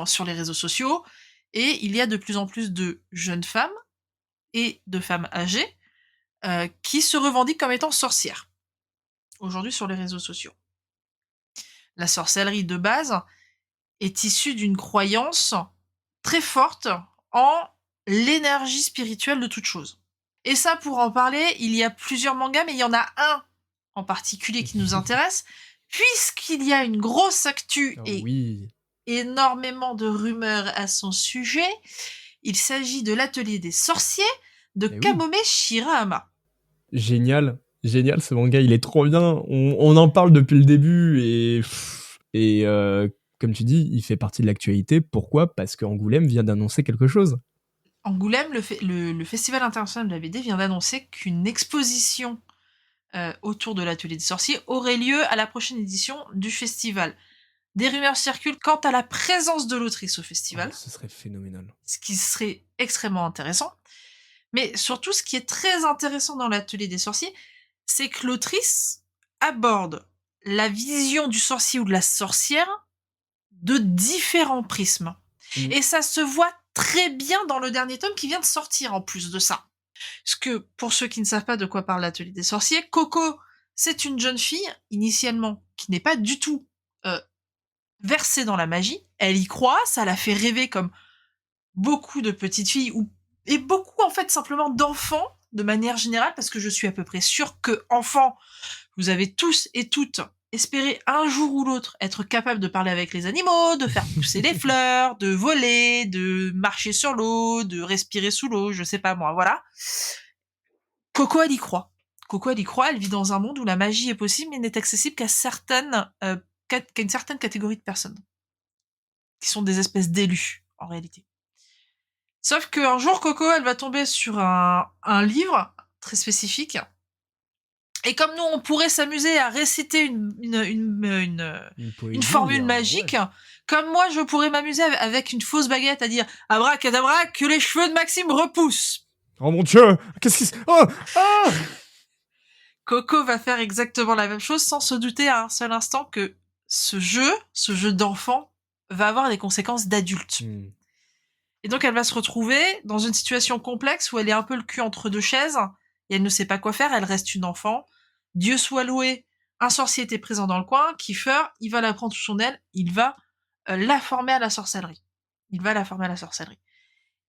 Speaker 6: sur les réseaux sociaux, et il y a de plus en plus de jeunes femmes et de femmes âgées qui se revendiquent comme étant sorcières, aujourd'hui sur les réseaux sociaux. La sorcellerie de base est issue d'une croyance très forte en l'énergie spirituelle de toute chose. Et ça, pour en parler, il y a plusieurs mangas, mais il y en a un en particulier qui nous intéresse, puisqu'il y a une grosse actu et
Speaker 1: Oui.
Speaker 6: énormément de rumeurs à son sujet. Il s'agit de l'Atelier des sorciers de
Speaker 1: Eh oui.
Speaker 6: Kamome Shirahama.
Speaker 1: Génial, ce manga, il est trop bien. On en parle depuis le début et comme tu dis, il fait partie de l'actualité. Pourquoi ? Parce qu'Angoulême vient d'annoncer quelque chose.
Speaker 6: Angoulême, le Festival international de la BD vient d'annoncer qu'une exposition autour de l'Atelier des sorciers aurait lieu à la prochaine édition du festival. Des rumeurs circulent quant à la présence de l'autrice au festival,
Speaker 1: Ce serait phénoménal.
Speaker 6: ce qui serait extrêmement intéressant. Mais surtout, ce qui est très intéressant dans l'Atelier des sorciers, c'est que l'autrice aborde la vision du sorcier ou de la sorcière de différents prismes.
Speaker 1: Mmh.
Speaker 6: Et ça se voit très bien dans le dernier tome qui vient de sortir en plus de ça. Parce que, pour ceux qui ne savent pas de quoi parle l'Atelier des sorciers, Coco, c'est une jeune fille, initialement, qui n'est pas du tout versée dans la magie. Elle y croit, ça la fait rêver comme beaucoup de petites filles, et beaucoup, en fait, simplement d'enfants, de manière générale, parce que je suis à peu près sûre que, enfants, vous avez tous et toutes espéré un jour ou l'autre être capable de parler avec les animaux, de faire pousser les fleurs, de voler, de marcher sur l'eau, de respirer sous l'eau, je sais pas moi, voilà. Coco, elle y croit. Coco, elle y croit, elle vit dans un monde où la magie est possible, mais n'est accessible qu'à qu'à une certaine catégorie de personnes, qui sont des espèces d'élus, en réalité. Sauf qu'un jour, Coco, elle va tomber sur un livre très spécifique. Et comme nous, on pourrait s'amuser à réciter une formule magique,
Speaker 1: ouais.
Speaker 6: comme moi, je pourrais m'amuser avec une fausse baguette à dire « Abracadabra, que les cheveux de Maxime repoussent !»
Speaker 1: Oh mon Dieu, qu'est-ce qui se... Oh ah
Speaker 6: Coco va faire exactement la même chose sans se douter à un seul instant que ce jeu d'enfant, va avoir des conséquences d'adulte. Et donc, elle va se retrouver dans une situation complexe où elle est un peu le cul entre deux chaises et elle ne sait pas quoi faire, elle reste une enfant. Dieu soit loué, un sorcier était présent dans le coin, Kiefer, il va la prendre sous son aile, il va la former à la sorcellerie.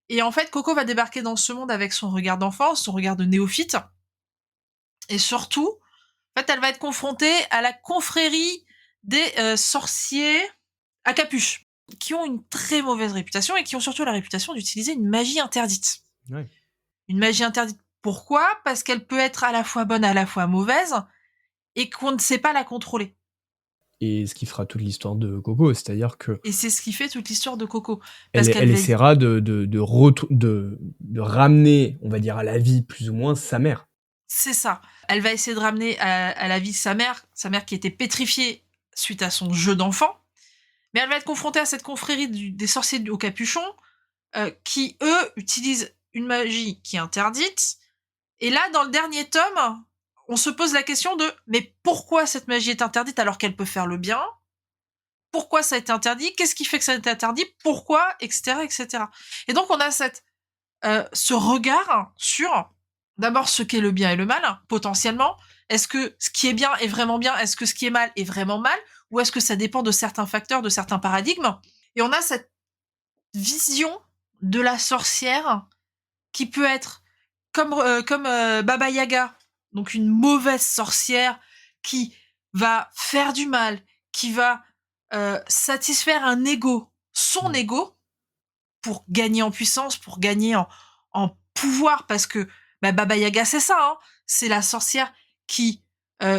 Speaker 6: Et en fait, Coco va débarquer dans ce monde avec son regard d'enfant, son regard de néophyte. Et surtout, en fait, elle va être confrontée à la confrérie des sorciers à capuche, qui ont une très mauvaise réputation et qui ont surtout la réputation d'utiliser une magie interdite.
Speaker 1: Ouais.
Speaker 6: Une magie interdite, pourquoi ? Parce qu'elle peut être à la fois bonne, à la fois mauvaise, et qu'on ne sait pas la contrôler.
Speaker 1: Et ce qui fera toute l'histoire de Coco, c'est-à-dire que
Speaker 6: Et c'est ce qui fait toute l'histoire de Coco.
Speaker 1: elle
Speaker 6: Parce qu'elle
Speaker 1: essaiera de ramener, on va dire, à la vie plus ou moins sa mère.
Speaker 6: C'est ça. Elle va essayer de ramener à la vie sa mère qui était pétrifiée suite à son jeu d'enfant. Mais elle va être confrontée à cette confrérie des sorciers au capuchon, qui, eux, utilisent une magie qui est interdite. Et là, dans le dernier tome, on se pose la question de « Mais pourquoi cette magie est interdite alors qu'elle peut faire le bien ? Pourquoi ça a été interdit ? Qu'est-ce qui fait que ça a été interdit ? Pourquoi ? Etc. etc. » Et donc, on a ce regard sur, d'abord, ce qu'est le bien et le mal, potentiellement. Est-ce que ce qui est bien est vraiment bien ? Est-ce que ce qui est mal est vraiment mal ? Ou est-ce que ça dépend de certains facteurs, de certains paradigmes ? Et on a cette vision de la sorcière qui peut être comme Baba Yaga, donc une mauvaise sorcière qui va faire du mal, qui va satisfaire un ego, son ego, pour gagner en puissance, pour gagner en pouvoir, parce que Baba Yaga, c'est ça, hein. c'est la sorcière qui,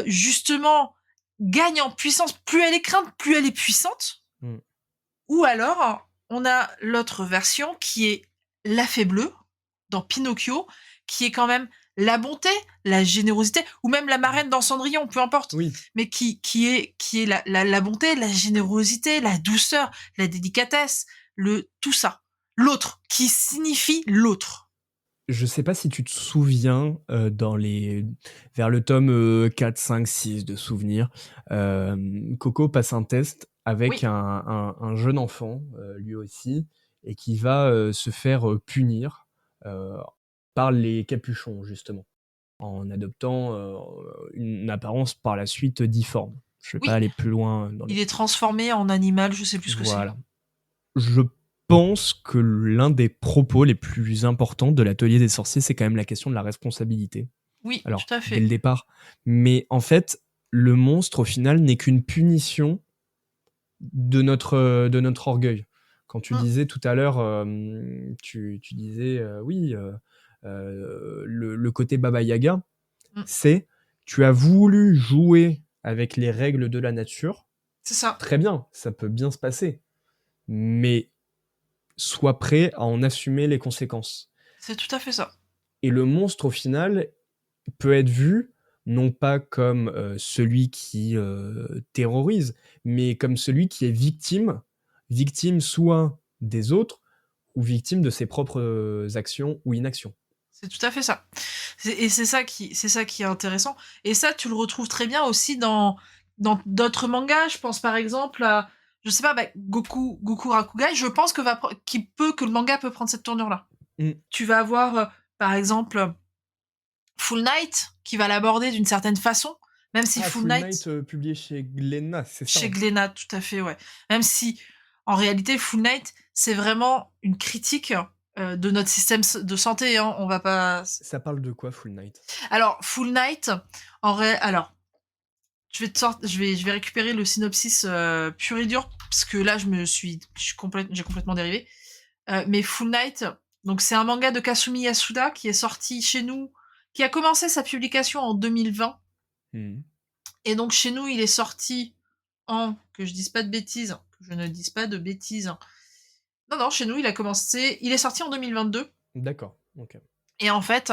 Speaker 6: justement, gagne en puissance. Plus elle est crainte, plus elle est puissante.
Speaker 1: Mm.
Speaker 6: Ou alors, on a l'autre version qui est la fée bleue dans Pinocchio, qui est quand même la bonté, la générosité, ou même la marraine dans Cendrillon, peu importe,
Speaker 1: Oui,
Speaker 6: mais qui est la bonté, la générosité, la douceur, la délicatesse, tout ça. L'autre, qui signifie l'autre.
Speaker 1: je sais pas si tu te souviens, vers le tome 4, 5, 6 de Souvenirs, Coco passe un test avec
Speaker 6: Oui.
Speaker 1: un jeune enfant, lui aussi, et qui va se faire punir par les capuchons, justement, en adoptant une apparence par la suite difforme. Je vais
Speaker 6: Oui.
Speaker 1: pas aller plus loin dans
Speaker 6: Il est transformé en animal, je sais plus ce que c'est.
Speaker 1: Voilà. Je pense que l'un des propos les plus importants de l'atelier des sorciers, c'est quand même la question de la responsabilité.
Speaker 6: Oui,
Speaker 1: Alors,
Speaker 6: tout à
Speaker 1: dès le
Speaker 6: fait.
Speaker 1: départ. Mais en fait, le monstre, au final, n'est qu'une punition de notre orgueil. Quand tu
Speaker 6: Mm.
Speaker 1: disais tout à l'heure, tu disais, oui, le côté Baba Yaga,
Speaker 6: Mm.
Speaker 1: c'est tu as voulu jouer avec les règles de la nature.
Speaker 6: C'est ça.
Speaker 1: Très bien, ça peut bien se passer. Mais sois prêt à en assumer les conséquences.
Speaker 6: C'est tout à fait ça.
Speaker 1: Et le monstre, au final, peut être vu non pas comme celui qui terrorise, mais comme celui qui est victime soit des autres ou victime de ses propres actions ou inactions.
Speaker 6: C'est tout à fait ça. Et c'est ça qui est intéressant. Et ça, tu le retrouves très bien aussi dans d'autres mangas. Je pense par exemple à, je sais pas, Goku Rakugai. Je pense que le manga peut prendre cette tournure-là.
Speaker 1: Mm.
Speaker 6: Tu vas avoir, par exemple, Full Night qui va l'aborder d'une certaine façon, même si Full Night
Speaker 1: publié chez Glénat, c'est ça.
Speaker 6: chez Glénat, tout à fait, ouais. Même si, en réalité, Full Night, c'est vraiment une critique de notre système de santé. Hein. On va pas.
Speaker 1: Ça parle de quoi, Full Night?
Speaker 6: Alors, Full Night, alors, je vais récupérer le synopsis pur et dur parce que là, j'ai complètement dérivé. Mais Full Night, donc c'est un manga de Kasumi Yasuda qui est sorti chez nous, qui a commencé sa publication en 2020. Et donc chez nous, il est sorti que je ne dise pas de bêtises. Non, chez nous, il est sorti en 2022.
Speaker 1: D'accord, ok.
Speaker 6: Et en fait,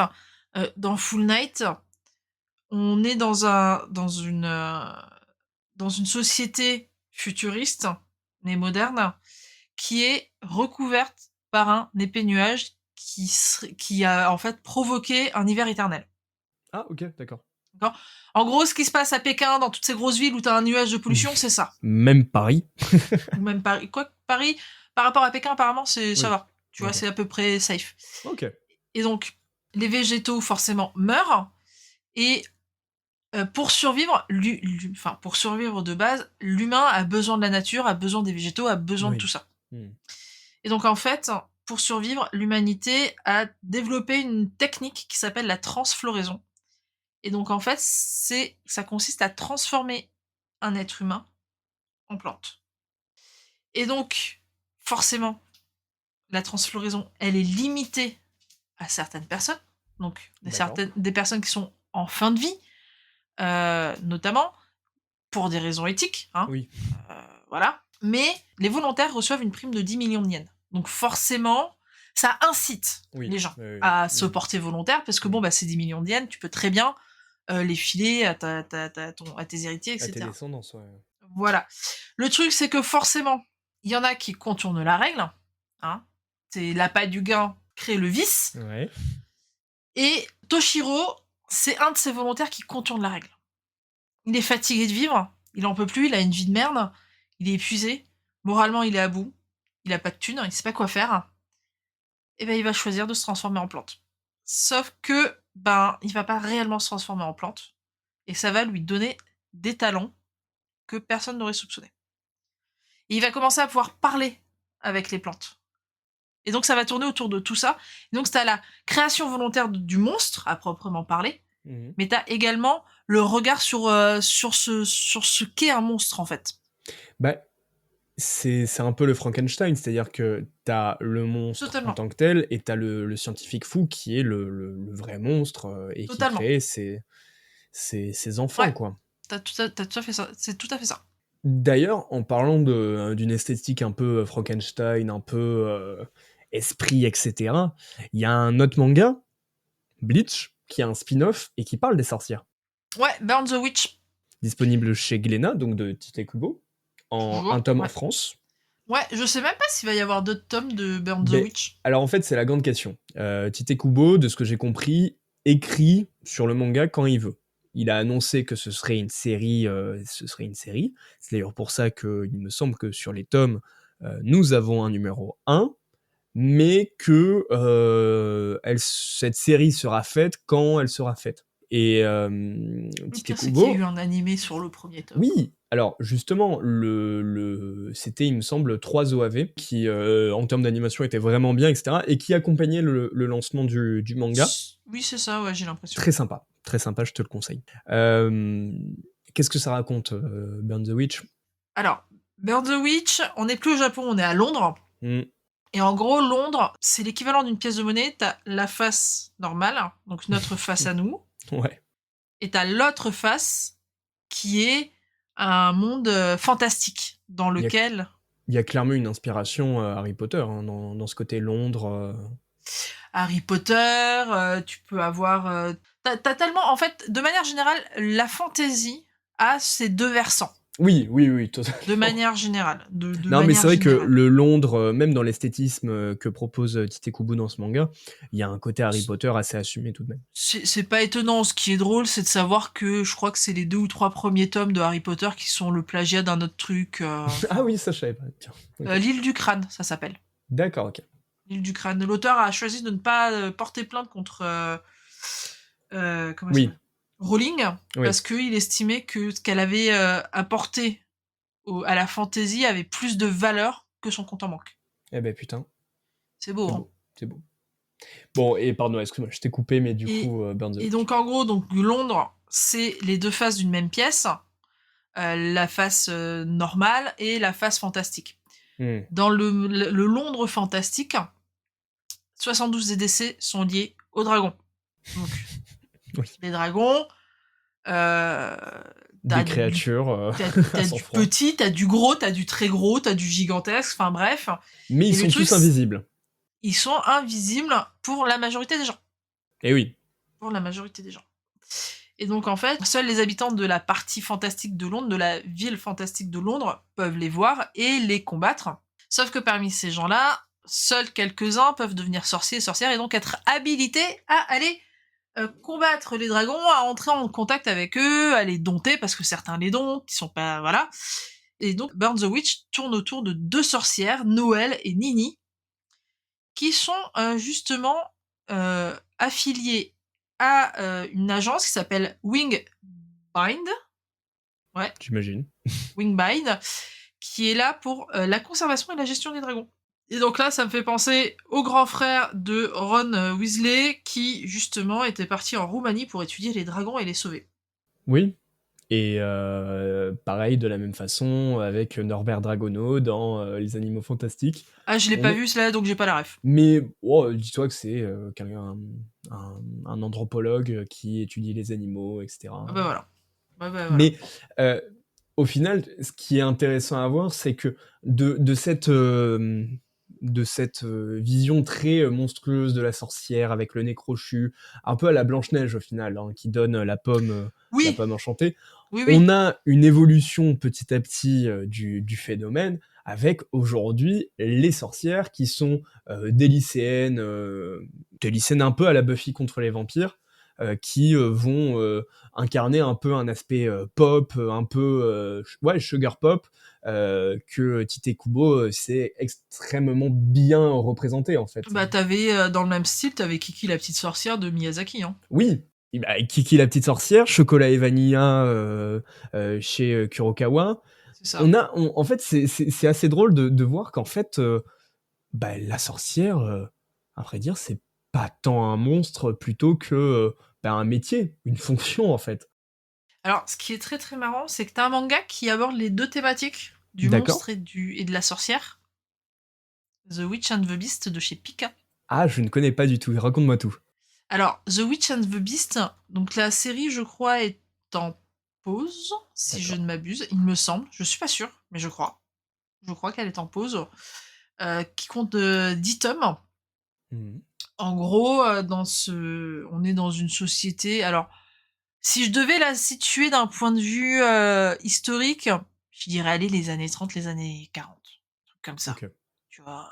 Speaker 6: dans Full Night, on est dans une société futuriste, mais moderne, qui est recouverte par un épais nuage qui a en fait provoqué un hiver éternel.
Speaker 1: Ah, ok, d'accord.
Speaker 6: En gros, ce qui se passe à Pékin, dans toutes ces grosses villes où tu as un nuage de pollution, c'est ça.
Speaker 1: Même Paris.
Speaker 6: Ou même Paris. Quoi, Paris, par rapport à Pékin, apparemment, ça
Speaker 1: Oui.
Speaker 6: va. Tu vois,
Speaker 1: Ok.
Speaker 6: c'est à peu près safe.
Speaker 1: Ok.
Speaker 6: Et donc, les végétaux, forcément, meurent. Et pour survivre, pour survivre de base, l'humain a besoin de la nature, a besoin des végétaux, a besoin de
Speaker 1: Oui.
Speaker 6: tout ça. Et donc, en fait, pour survivre, l'humanité a développé une technique qui s'appelle la transfloraison. Et donc, en fait, ça consiste à transformer un être humain en plante. Et donc, forcément, la transfloraison, elle est limitée à certaines personnes. Donc, des personnes qui sont en fin de vie, notamment pour des raisons éthiques. Hein.
Speaker 1: Oui.
Speaker 6: Voilà. Mais les volontaires reçoivent une prime de 10 millions de yens. Donc, forcément, ça incite les gens à se porter volontaires parce que, c'est 10 millions de yens, tu peux très bien les filer à tes héritiers, etc.
Speaker 1: À tes descendants, ouais.
Speaker 6: Voilà. Le truc, c'est que forcément, il y en a qui contournent la règle. Hein. C'est l'appât du gain crée le vice.
Speaker 1: Ouais.
Speaker 6: Et Toshiro, c'est un de ces volontaires qui contourne la règle. Il est fatigué de vivre, il en peut plus, il a une vie de merde, il est épuisé, moralement il est à bout, il a pas de thunes, il sait pas quoi faire. Et il va choisir de se transformer en plante. Sauf que, il va pas réellement se transformer en plante, et ça va lui donner des talents que personne n'aurait soupçonné. Et il va commencer à pouvoir parler avec les plantes. Et donc ça va tourner autour de tout ça. Et donc t'as la création volontaire du monstre, à proprement parler, mais t'as également le regard sur ce qu'est un monstre, en fait.
Speaker 1: c'est un peu le Frankenstein, c'est-à-dire que t'as le monstre en
Speaker 6: Totalement,
Speaker 1: tant que tel et t'as le scientifique fou qui est le vrai monstre et qui
Speaker 6: totalement.
Speaker 1: crée ses enfants,
Speaker 6: Ouais,
Speaker 1: quoi.
Speaker 6: t'as tout à fait ça. C'est tout à fait ça.
Speaker 1: D'ailleurs, en parlant d'une esthétique un peu Frankenstein, un peu esprit, etc., il y a un autre manga, Bleach, qui a un spin-off et qui parle des sorcières.
Speaker 6: Ouais, Burn the Witch,
Speaker 1: Disponible chez Glénat, donc de Tite Kubo, en un
Speaker 6: toujours.
Speaker 1: tome en
Speaker 6: Ouais.
Speaker 1: France.
Speaker 6: Ouais, je sais même pas s'il va y avoir d'autres tomes de Burn the
Speaker 1: Ben,
Speaker 6: Witch.
Speaker 1: alors en fait, c'est la grande question. Tite Kubo, de ce que j'ai compris, écrit sur le manga quand il veut. Il a annoncé que ce serait une série. C'est d'ailleurs pour ça qu'il me semble que sur les tomes, nous avons un numéro 1, mais que cette série sera faite quand elle sera faite. Et
Speaker 6: Le
Speaker 1: Tite
Speaker 6: pire, c'est qu'il y a eu
Speaker 1: Kubo,
Speaker 6: un animé sur le premier tome.
Speaker 1: oui, alors justement, c'était, il me semble, 3 OAV qui, en termes d'animation, étaient vraiment bien, etc., et qui accompagnaient le lancement du manga.
Speaker 6: Oui, c'est ça, ouais, j'ai l'impression.
Speaker 1: Très sympa, je te le conseille. Qu'est-ce que ça raconte, Burn the Witch?
Speaker 6: Alors, Burn the Witch, on n'est plus au Japon, on est à Londres.
Speaker 1: Hmm,
Speaker 6: Et en gros, Londres, c'est l'équivalent d'une pièce de monnaie. T'as la face normale, donc notre face à nous,
Speaker 1: ouais,
Speaker 6: et t'as l'autre face qui est un monde fantastique dans
Speaker 1: il y a,
Speaker 6: lequel
Speaker 1: il y a clairement une inspiration Harry Potter hein, dans ce côté Londres.
Speaker 6: Harry Potter, tu peux avoir... t'as tellement... En fait, de manière générale, la fantasy a ses deux versants.
Speaker 1: Oui, totalement.
Speaker 6: De manière générale. De
Speaker 1: Non, mais
Speaker 6: manière
Speaker 1: c'est vrai que
Speaker 6: générale.
Speaker 1: le Londres, même dans l'esthétisme que propose Tite Kubo dans ce manga, il y a un côté Harry Potter assez assumé tout de même.
Speaker 6: C'est pas étonnant. Ce qui est drôle, c'est de savoir que je crois que c'est les 2 ou 3 premiers tomes de Harry Potter qui sont le plagiat d'un autre truc.
Speaker 1: Ah oui, ça je savais pas. Tiens. Ok.
Speaker 6: L'île du crâne, ça s'appelle.
Speaker 1: D'accord, ok.
Speaker 6: L'île du crâne. L'auteur a choisi de ne pas porter plainte contre comment ça
Speaker 1: Oui,
Speaker 6: s'appelle Rowling
Speaker 1: oui.
Speaker 6: parce qu'il estimait que ce qu'elle avait apporté à la fantasy avait plus de valeur que son compte en banque.
Speaker 1: Eh ben putain,
Speaker 6: C'est beau,
Speaker 1: c'est
Speaker 6: hein.
Speaker 1: beau, c'est beau. Bon, et pardon, excuse-moi, je t'ai coupé, mais du
Speaker 6: Et,
Speaker 1: coup, Burn the
Speaker 6: et
Speaker 1: Witch.
Speaker 6: donc en gros, donc Londres, c'est les deux faces d'une même pièce, la face normale et la face fantastique.
Speaker 1: Hmm.
Speaker 6: Dans le Londres fantastique, 72 des décès sont liés aux dragons. Donc,
Speaker 1: Oui.
Speaker 6: les dragons,
Speaker 1: Des créatures
Speaker 6: t'as
Speaker 1: sans
Speaker 6: du
Speaker 1: froid.
Speaker 6: petit, t'as du gros, t'as du très gros, t'as du gigantesque, enfin bref.
Speaker 1: Mais
Speaker 6: Et
Speaker 1: ils
Speaker 6: le
Speaker 1: sont
Speaker 6: truc,
Speaker 1: tous invisibles.
Speaker 6: ils sont invisibles pour la majorité des gens.
Speaker 1: Eh oui.
Speaker 6: Pour la majorité des gens. Et donc en fait, seuls les habitants de la partie fantastique de Londres, de la ville fantastique de Londres, peuvent les voir et les combattre. Sauf que parmi ces gens-là, seuls quelques-uns peuvent devenir sorciers et sorcières et donc être habilités à aller combattre les dragons, à entrer en contact avec eux, à les dompter, parce que certains les domptent, ils sont pas... Voilà. Et donc Burn the Witch tourne autour de 2 sorcières, Noël et Nini, qui sont justement affiliées à une agence qui s'appelle Wingbind, ouais,
Speaker 1: J'imagine.
Speaker 6: Wingbind, qui est là pour la conservation et la gestion des dragons. Et donc là, ça me fait penser au grand frère de Ron Weasley, qui justement était parti en Roumanie pour étudier les dragons et les sauver.
Speaker 1: Oui. Et pareil, de la même façon, avec Norbert Dragono dans Les Animaux Fantastiques.
Speaker 6: Ah, je l'ai
Speaker 1: On
Speaker 6: pas
Speaker 1: est-
Speaker 6: vu cela, donc j'ai pas la ref.
Speaker 1: Mais oh, dis-toi que c'est un anthropologue qui étudie les animaux, etc.
Speaker 6: Ah bah voilà. Ouais, bah, voilà.
Speaker 1: Mais au final, ce qui est intéressant à voir, c'est que de cette vision très monstrueuse de la sorcière avec le nez crochu, un peu à la Blanche-Neige au final, hein, qui donne la pomme
Speaker 6: Oui,
Speaker 1: enchantée,
Speaker 6: oui.
Speaker 1: on a une évolution petit à petit du phénomène avec aujourd'hui les sorcières qui sont des lycéennes un peu à la Buffy contre les vampires, qui vont incarner un peu un aspect pop, un peu sugar pop, que Tite Kubo c'est extrêmement bien représenté en fait.
Speaker 6: Bah t'avais, dans le même style, t'avais Kiki la petite sorcière de Miyazaki, hein.
Speaker 1: Oui, et bah, Kiki la petite sorcière, Chocolat et Vanilla chez Kurokawa.
Speaker 6: C'est ça.
Speaker 1: En fait, c'est assez drôle de voir qu'en fait, la sorcière, à vrai dire, c'est pas tant un monstre plutôt que un métier, une fonction en fait.
Speaker 6: Alors, ce qui est très très marrant, c'est que t'as un manga qui aborde les deux thématiques du
Speaker 1: D'accord.
Speaker 6: monstre et de la sorcière. The Witch and the Beast de chez Pika.
Speaker 1: Ah, je ne connais pas du tout. Raconte-moi tout.
Speaker 6: Alors, The Witch and the Beast, donc la série, je crois, est en pause, si je
Speaker 1: D'accord.
Speaker 6: ne m'abuse, il me semble. Je suis pas sûre, mais je crois. Je crois qu'elle est en pause. Qui compte 10 tomes.
Speaker 1: Mhm.
Speaker 6: En gros, on est dans une société. Alors, si je devais la situer d'un point de vue historique, je dirais aller les années 30, les années 40. Un truc comme ça.
Speaker 1: Ok.
Speaker 6: Tu vois.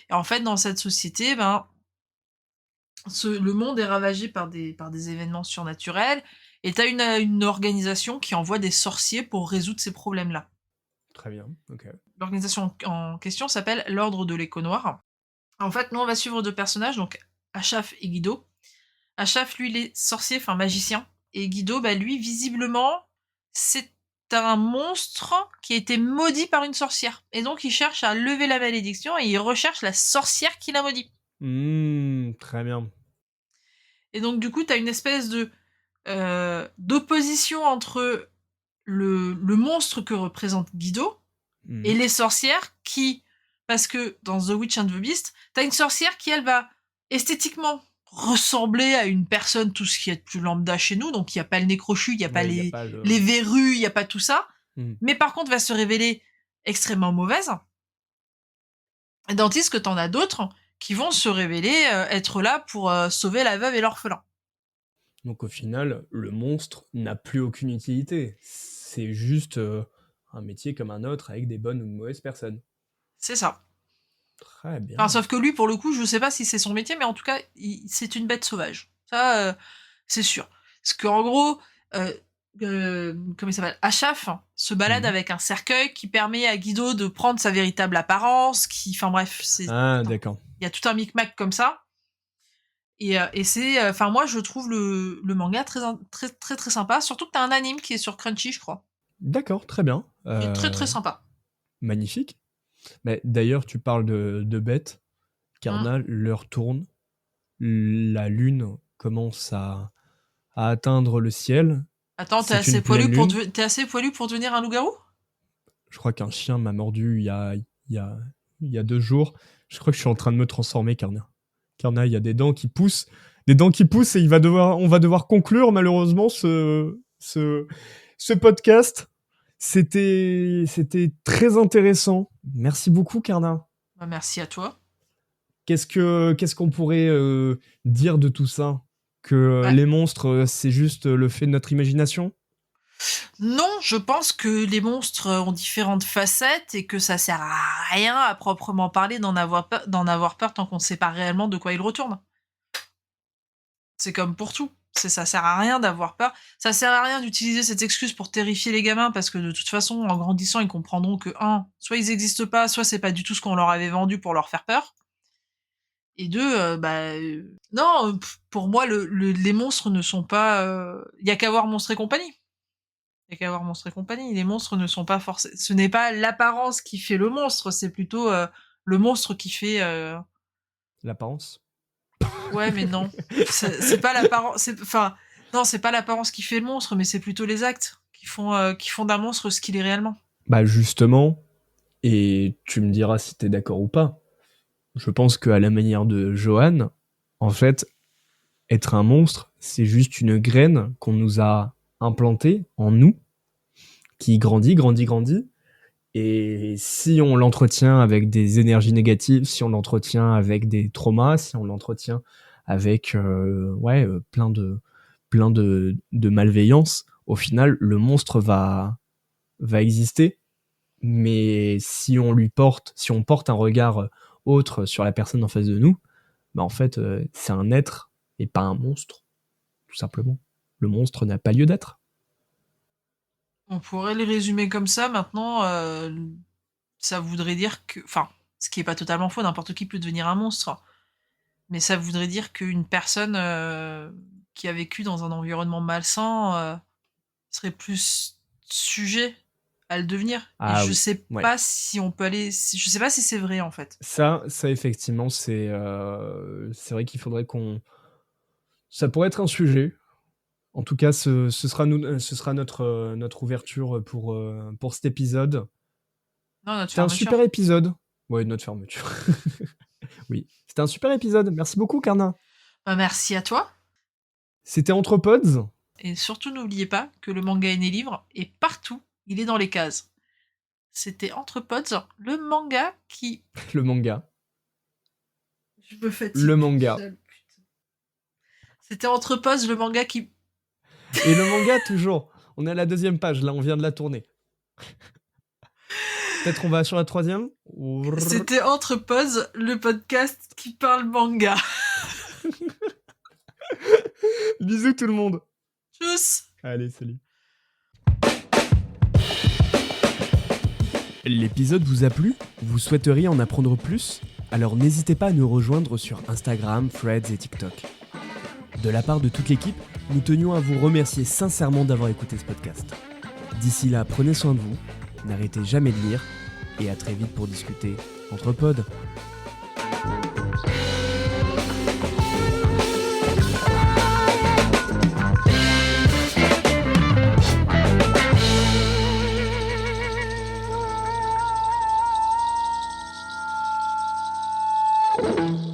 Speaker 6: Et en fait, dans cette société, ben, le monde est ravagé par des événements surnaturels. Et t'as une organisation qui envoie des sorciers pour résoudre ces problèmes-là.
Speaker 1: Très bien. Ok.
Speaker 6: L'organisation en question s'appelle l'Ordre de l'Écho Noir. En fait, nous, on va suivre deux personnages, donc Achaf et Guido. Achaf, lui, il est sorcier, enfin magicien. Et Guido, bah, lui, visiblement, c'est un monstre qui a été maudit par une sorcière. Et donc, il cherche à lever la malédiction et il recherche la sorcière qui l'a maudit.
Speaker 1: Très bien.
Speaker 6: Et donc, du coup, t'as une espèce d'opposition entre le monstre que représente Guido et
Speaker 1: Mhm.
Speaker 6: les sorcières qui, parce que dans The Witch and the Beast, t'as une sorcière qui, elle, va esthétiquement ressembler à une personne, tout ce qui est de plus lambda chez nous, donc il n'y a pas le nez crochu, il n'y a pas
Speaker 1: Ouais, il n'y a
Speaker 6: les
Speaker 1: pas le.
Speaker 6: verrues, il n'y a pas tout ça,
Speaker 1: Mhm.
Speaker 6: mais par contre va se révéler extrêmement mauvaise, tandis que t'en as d'autres qui vont se révéler être là pour sauver la veuve et l'orphelin.
Speaker 1: Donc au final, le monstre n'a plus aucune utilité. C'est juste un métier comme un autre avec des bonnes ou de mauvaises personnes.
Speaker 6: C'est ça.
Speaker 1: Très bien.
Speaker 6: Enfin, sauf que lui, pour le coup, je sais pas si c'est son métier, mais en tout cas, c'est une bête sauvage. Ça, c'est sûr. Parce qu'en gros, comment il s'appelle, Achaf se balade
Speaker 1: Mhm.
Speaker 6: avec un cercueil qui permet à Guido de prendre sa véritable apparence, enfin bref,
Speaker 1: Ah, d'accord.
Speaker 6: il y a tout un micmac comme ça. Et c'est, enfin moi, je trouve le manga très, très, très sympa. Surtout que t'as un anime qui est sur Crunchy, je crois.
Speaker 1: D'accord, très bien.
Speaker 6: Qui est très, très sympa.
Speaker 1: Magnifique. Mais d'ailleurs, tu parles de bêtes.
Speaker 6: Hum.
Speaker 1: Carnal, l'heure tourne. La lune commence à atteindre le ciel.
Speaker 6: Attends,
Speaker 1: C'est une pleine lune.
Speaker 6: t'es assez poilu pour devenir un loup-garou?
Speaker 1: Je crois qu'un chien m'a mordu il y a 2 jours. Je crois que je suis en train de me transformer, Carna. Carna, il y a des dents qui poussent. Des dents qui poussent et on va devoir conclure malheureusement ce podcast. C'était très intéressant. Merci beaucoup, Carna.
Speaker 6: Bah, merci à toi.
Speaker 1: Qu'est-ce qu'on pourrait dire de tout ça? Que
Speaker 6: Bah,
Speaker 1: les monstres, c'est juste le fait de notre imagination?
Speaker 6: non, je pense que les monstres ont différentes facettes et que ça sert à rien à proprement parler d'en avoir peur tant qu'on ne sait pas réellement de quoi ils retournent. C'est comme pour tout. Ça sert à rien d'avoir peur. Ça sert à rien d'utiliser cette excuse pour terrifier les gamins parce que de toute façon, en grandissant, ils comprendront que soit ils n'existent pas, soit c'est pas du tout ce qu'on leur avait vendu pour leur faire peur. Et deux, non, pour moi, les monstres ne sont pas. Il y a qu'à voir Monstres et compagnie. Il y a qu'à voir Monstres et compagnie. Les monstres ne sont pas forcément. Ce n'est pas l'apparence qui fait le monstre, c'est plutôt le monstre qui fait.
Speaker 1: L'apparence?
Speaker 6: Ouais, mais non. C'est pas l'apparence. Enfin, non, c'est pas l'apparence qui fait le monstre, mais c'est plutôt les actes qui font d'un monstre ce qu'il est réellement.
Speaker 1: Bah justement, et tu me diras si t'es d'accord ou pas, je pense qu'à la manière de Johan, en fait, être un monstre, c'est juste une graine qu'on nous a implantée en nous, qui grandit, grandit, grandit. Et si on l'entretient avec des énergies négatives, si on l'entretient avec des traumas, si on l'entretient avec plein de malveillance, au final, le monstre va exister. Mais si on porte un regard autre sur la personne en face de nous, bah en fait, c'est un être et pas un monstre, tout simplement. Le monstre n'a pas lieu d'être.
Speaker 6: On pourrait les résumer comme ça. Maintenant, ça voudrait dire que, enfin, ce qui est pas totalement faux, n'importe qui peut devenir un monstre. Mais ça voudrait dire qu'une personne qui a vécu dans un environnement malsain serait plus sujet à le devenir. Et
Speaker 1: Ah
Speaker 6: je
Speaker 1: oui,
Speaker 6: sais
Speaker 1: ouais.
Speaker 6: pas si on peut aller. Je sais pas si c'est vrai en fait.
Speaker 1: Ça effectivement, c'est vrai qu'il faudrait qu'on. Ça pourrait être un sujet. En tout cas, ce sera notre ouverture pour cet épisode.
Speaker 6: Non, notre
Speaker 1: C'était un
Speaker 6: fermeture.
Speaker 1: super épisode. Ouais, notre fermeture. Oui, c'était un super épisode. Merci beaucoup, Karna.
Speaker 6: Bah, merci à toi.
Speaker 1: C'était Entre Pods.
Speaker 6: Et surtout, n'oubliez pas que le manga est né livre et partout, il est dans les cases. C'était Entre Pods, le manga qui.
Speaker 1: Le manga.
Speaker 6: Je me fatigue.
Speaker 1: Le manga.
Speaker 6: C'était Entre Pods, le manga qui.
Speaker 1: Et le manga, toujours. On est à la 2e page, là, on vient de la tourner. Peut-être on va sur la 3e.
Speaker 6: C'était Entre Pods, le podcast qui parle manga.
Speaker 1: Bisous tout le monde.
Speaker 6: Tchuss.
Speaker 1: Allez, salut. L'épisode vous a plu ? Vous souhaiteriez en apprendre plus ? Alors n'hésitez pas à nous rejoindre sur Instagram, Threads et TikTok. De la part de toute l'équipe, nous tenions à vous remercier sincèrement d'avoir écouté ce podcast. D'ici là, prenez soin de vous, n'arrêtez jamais de lire, et à très vite pour discuter entre pods.
Speaker 7: Thank you.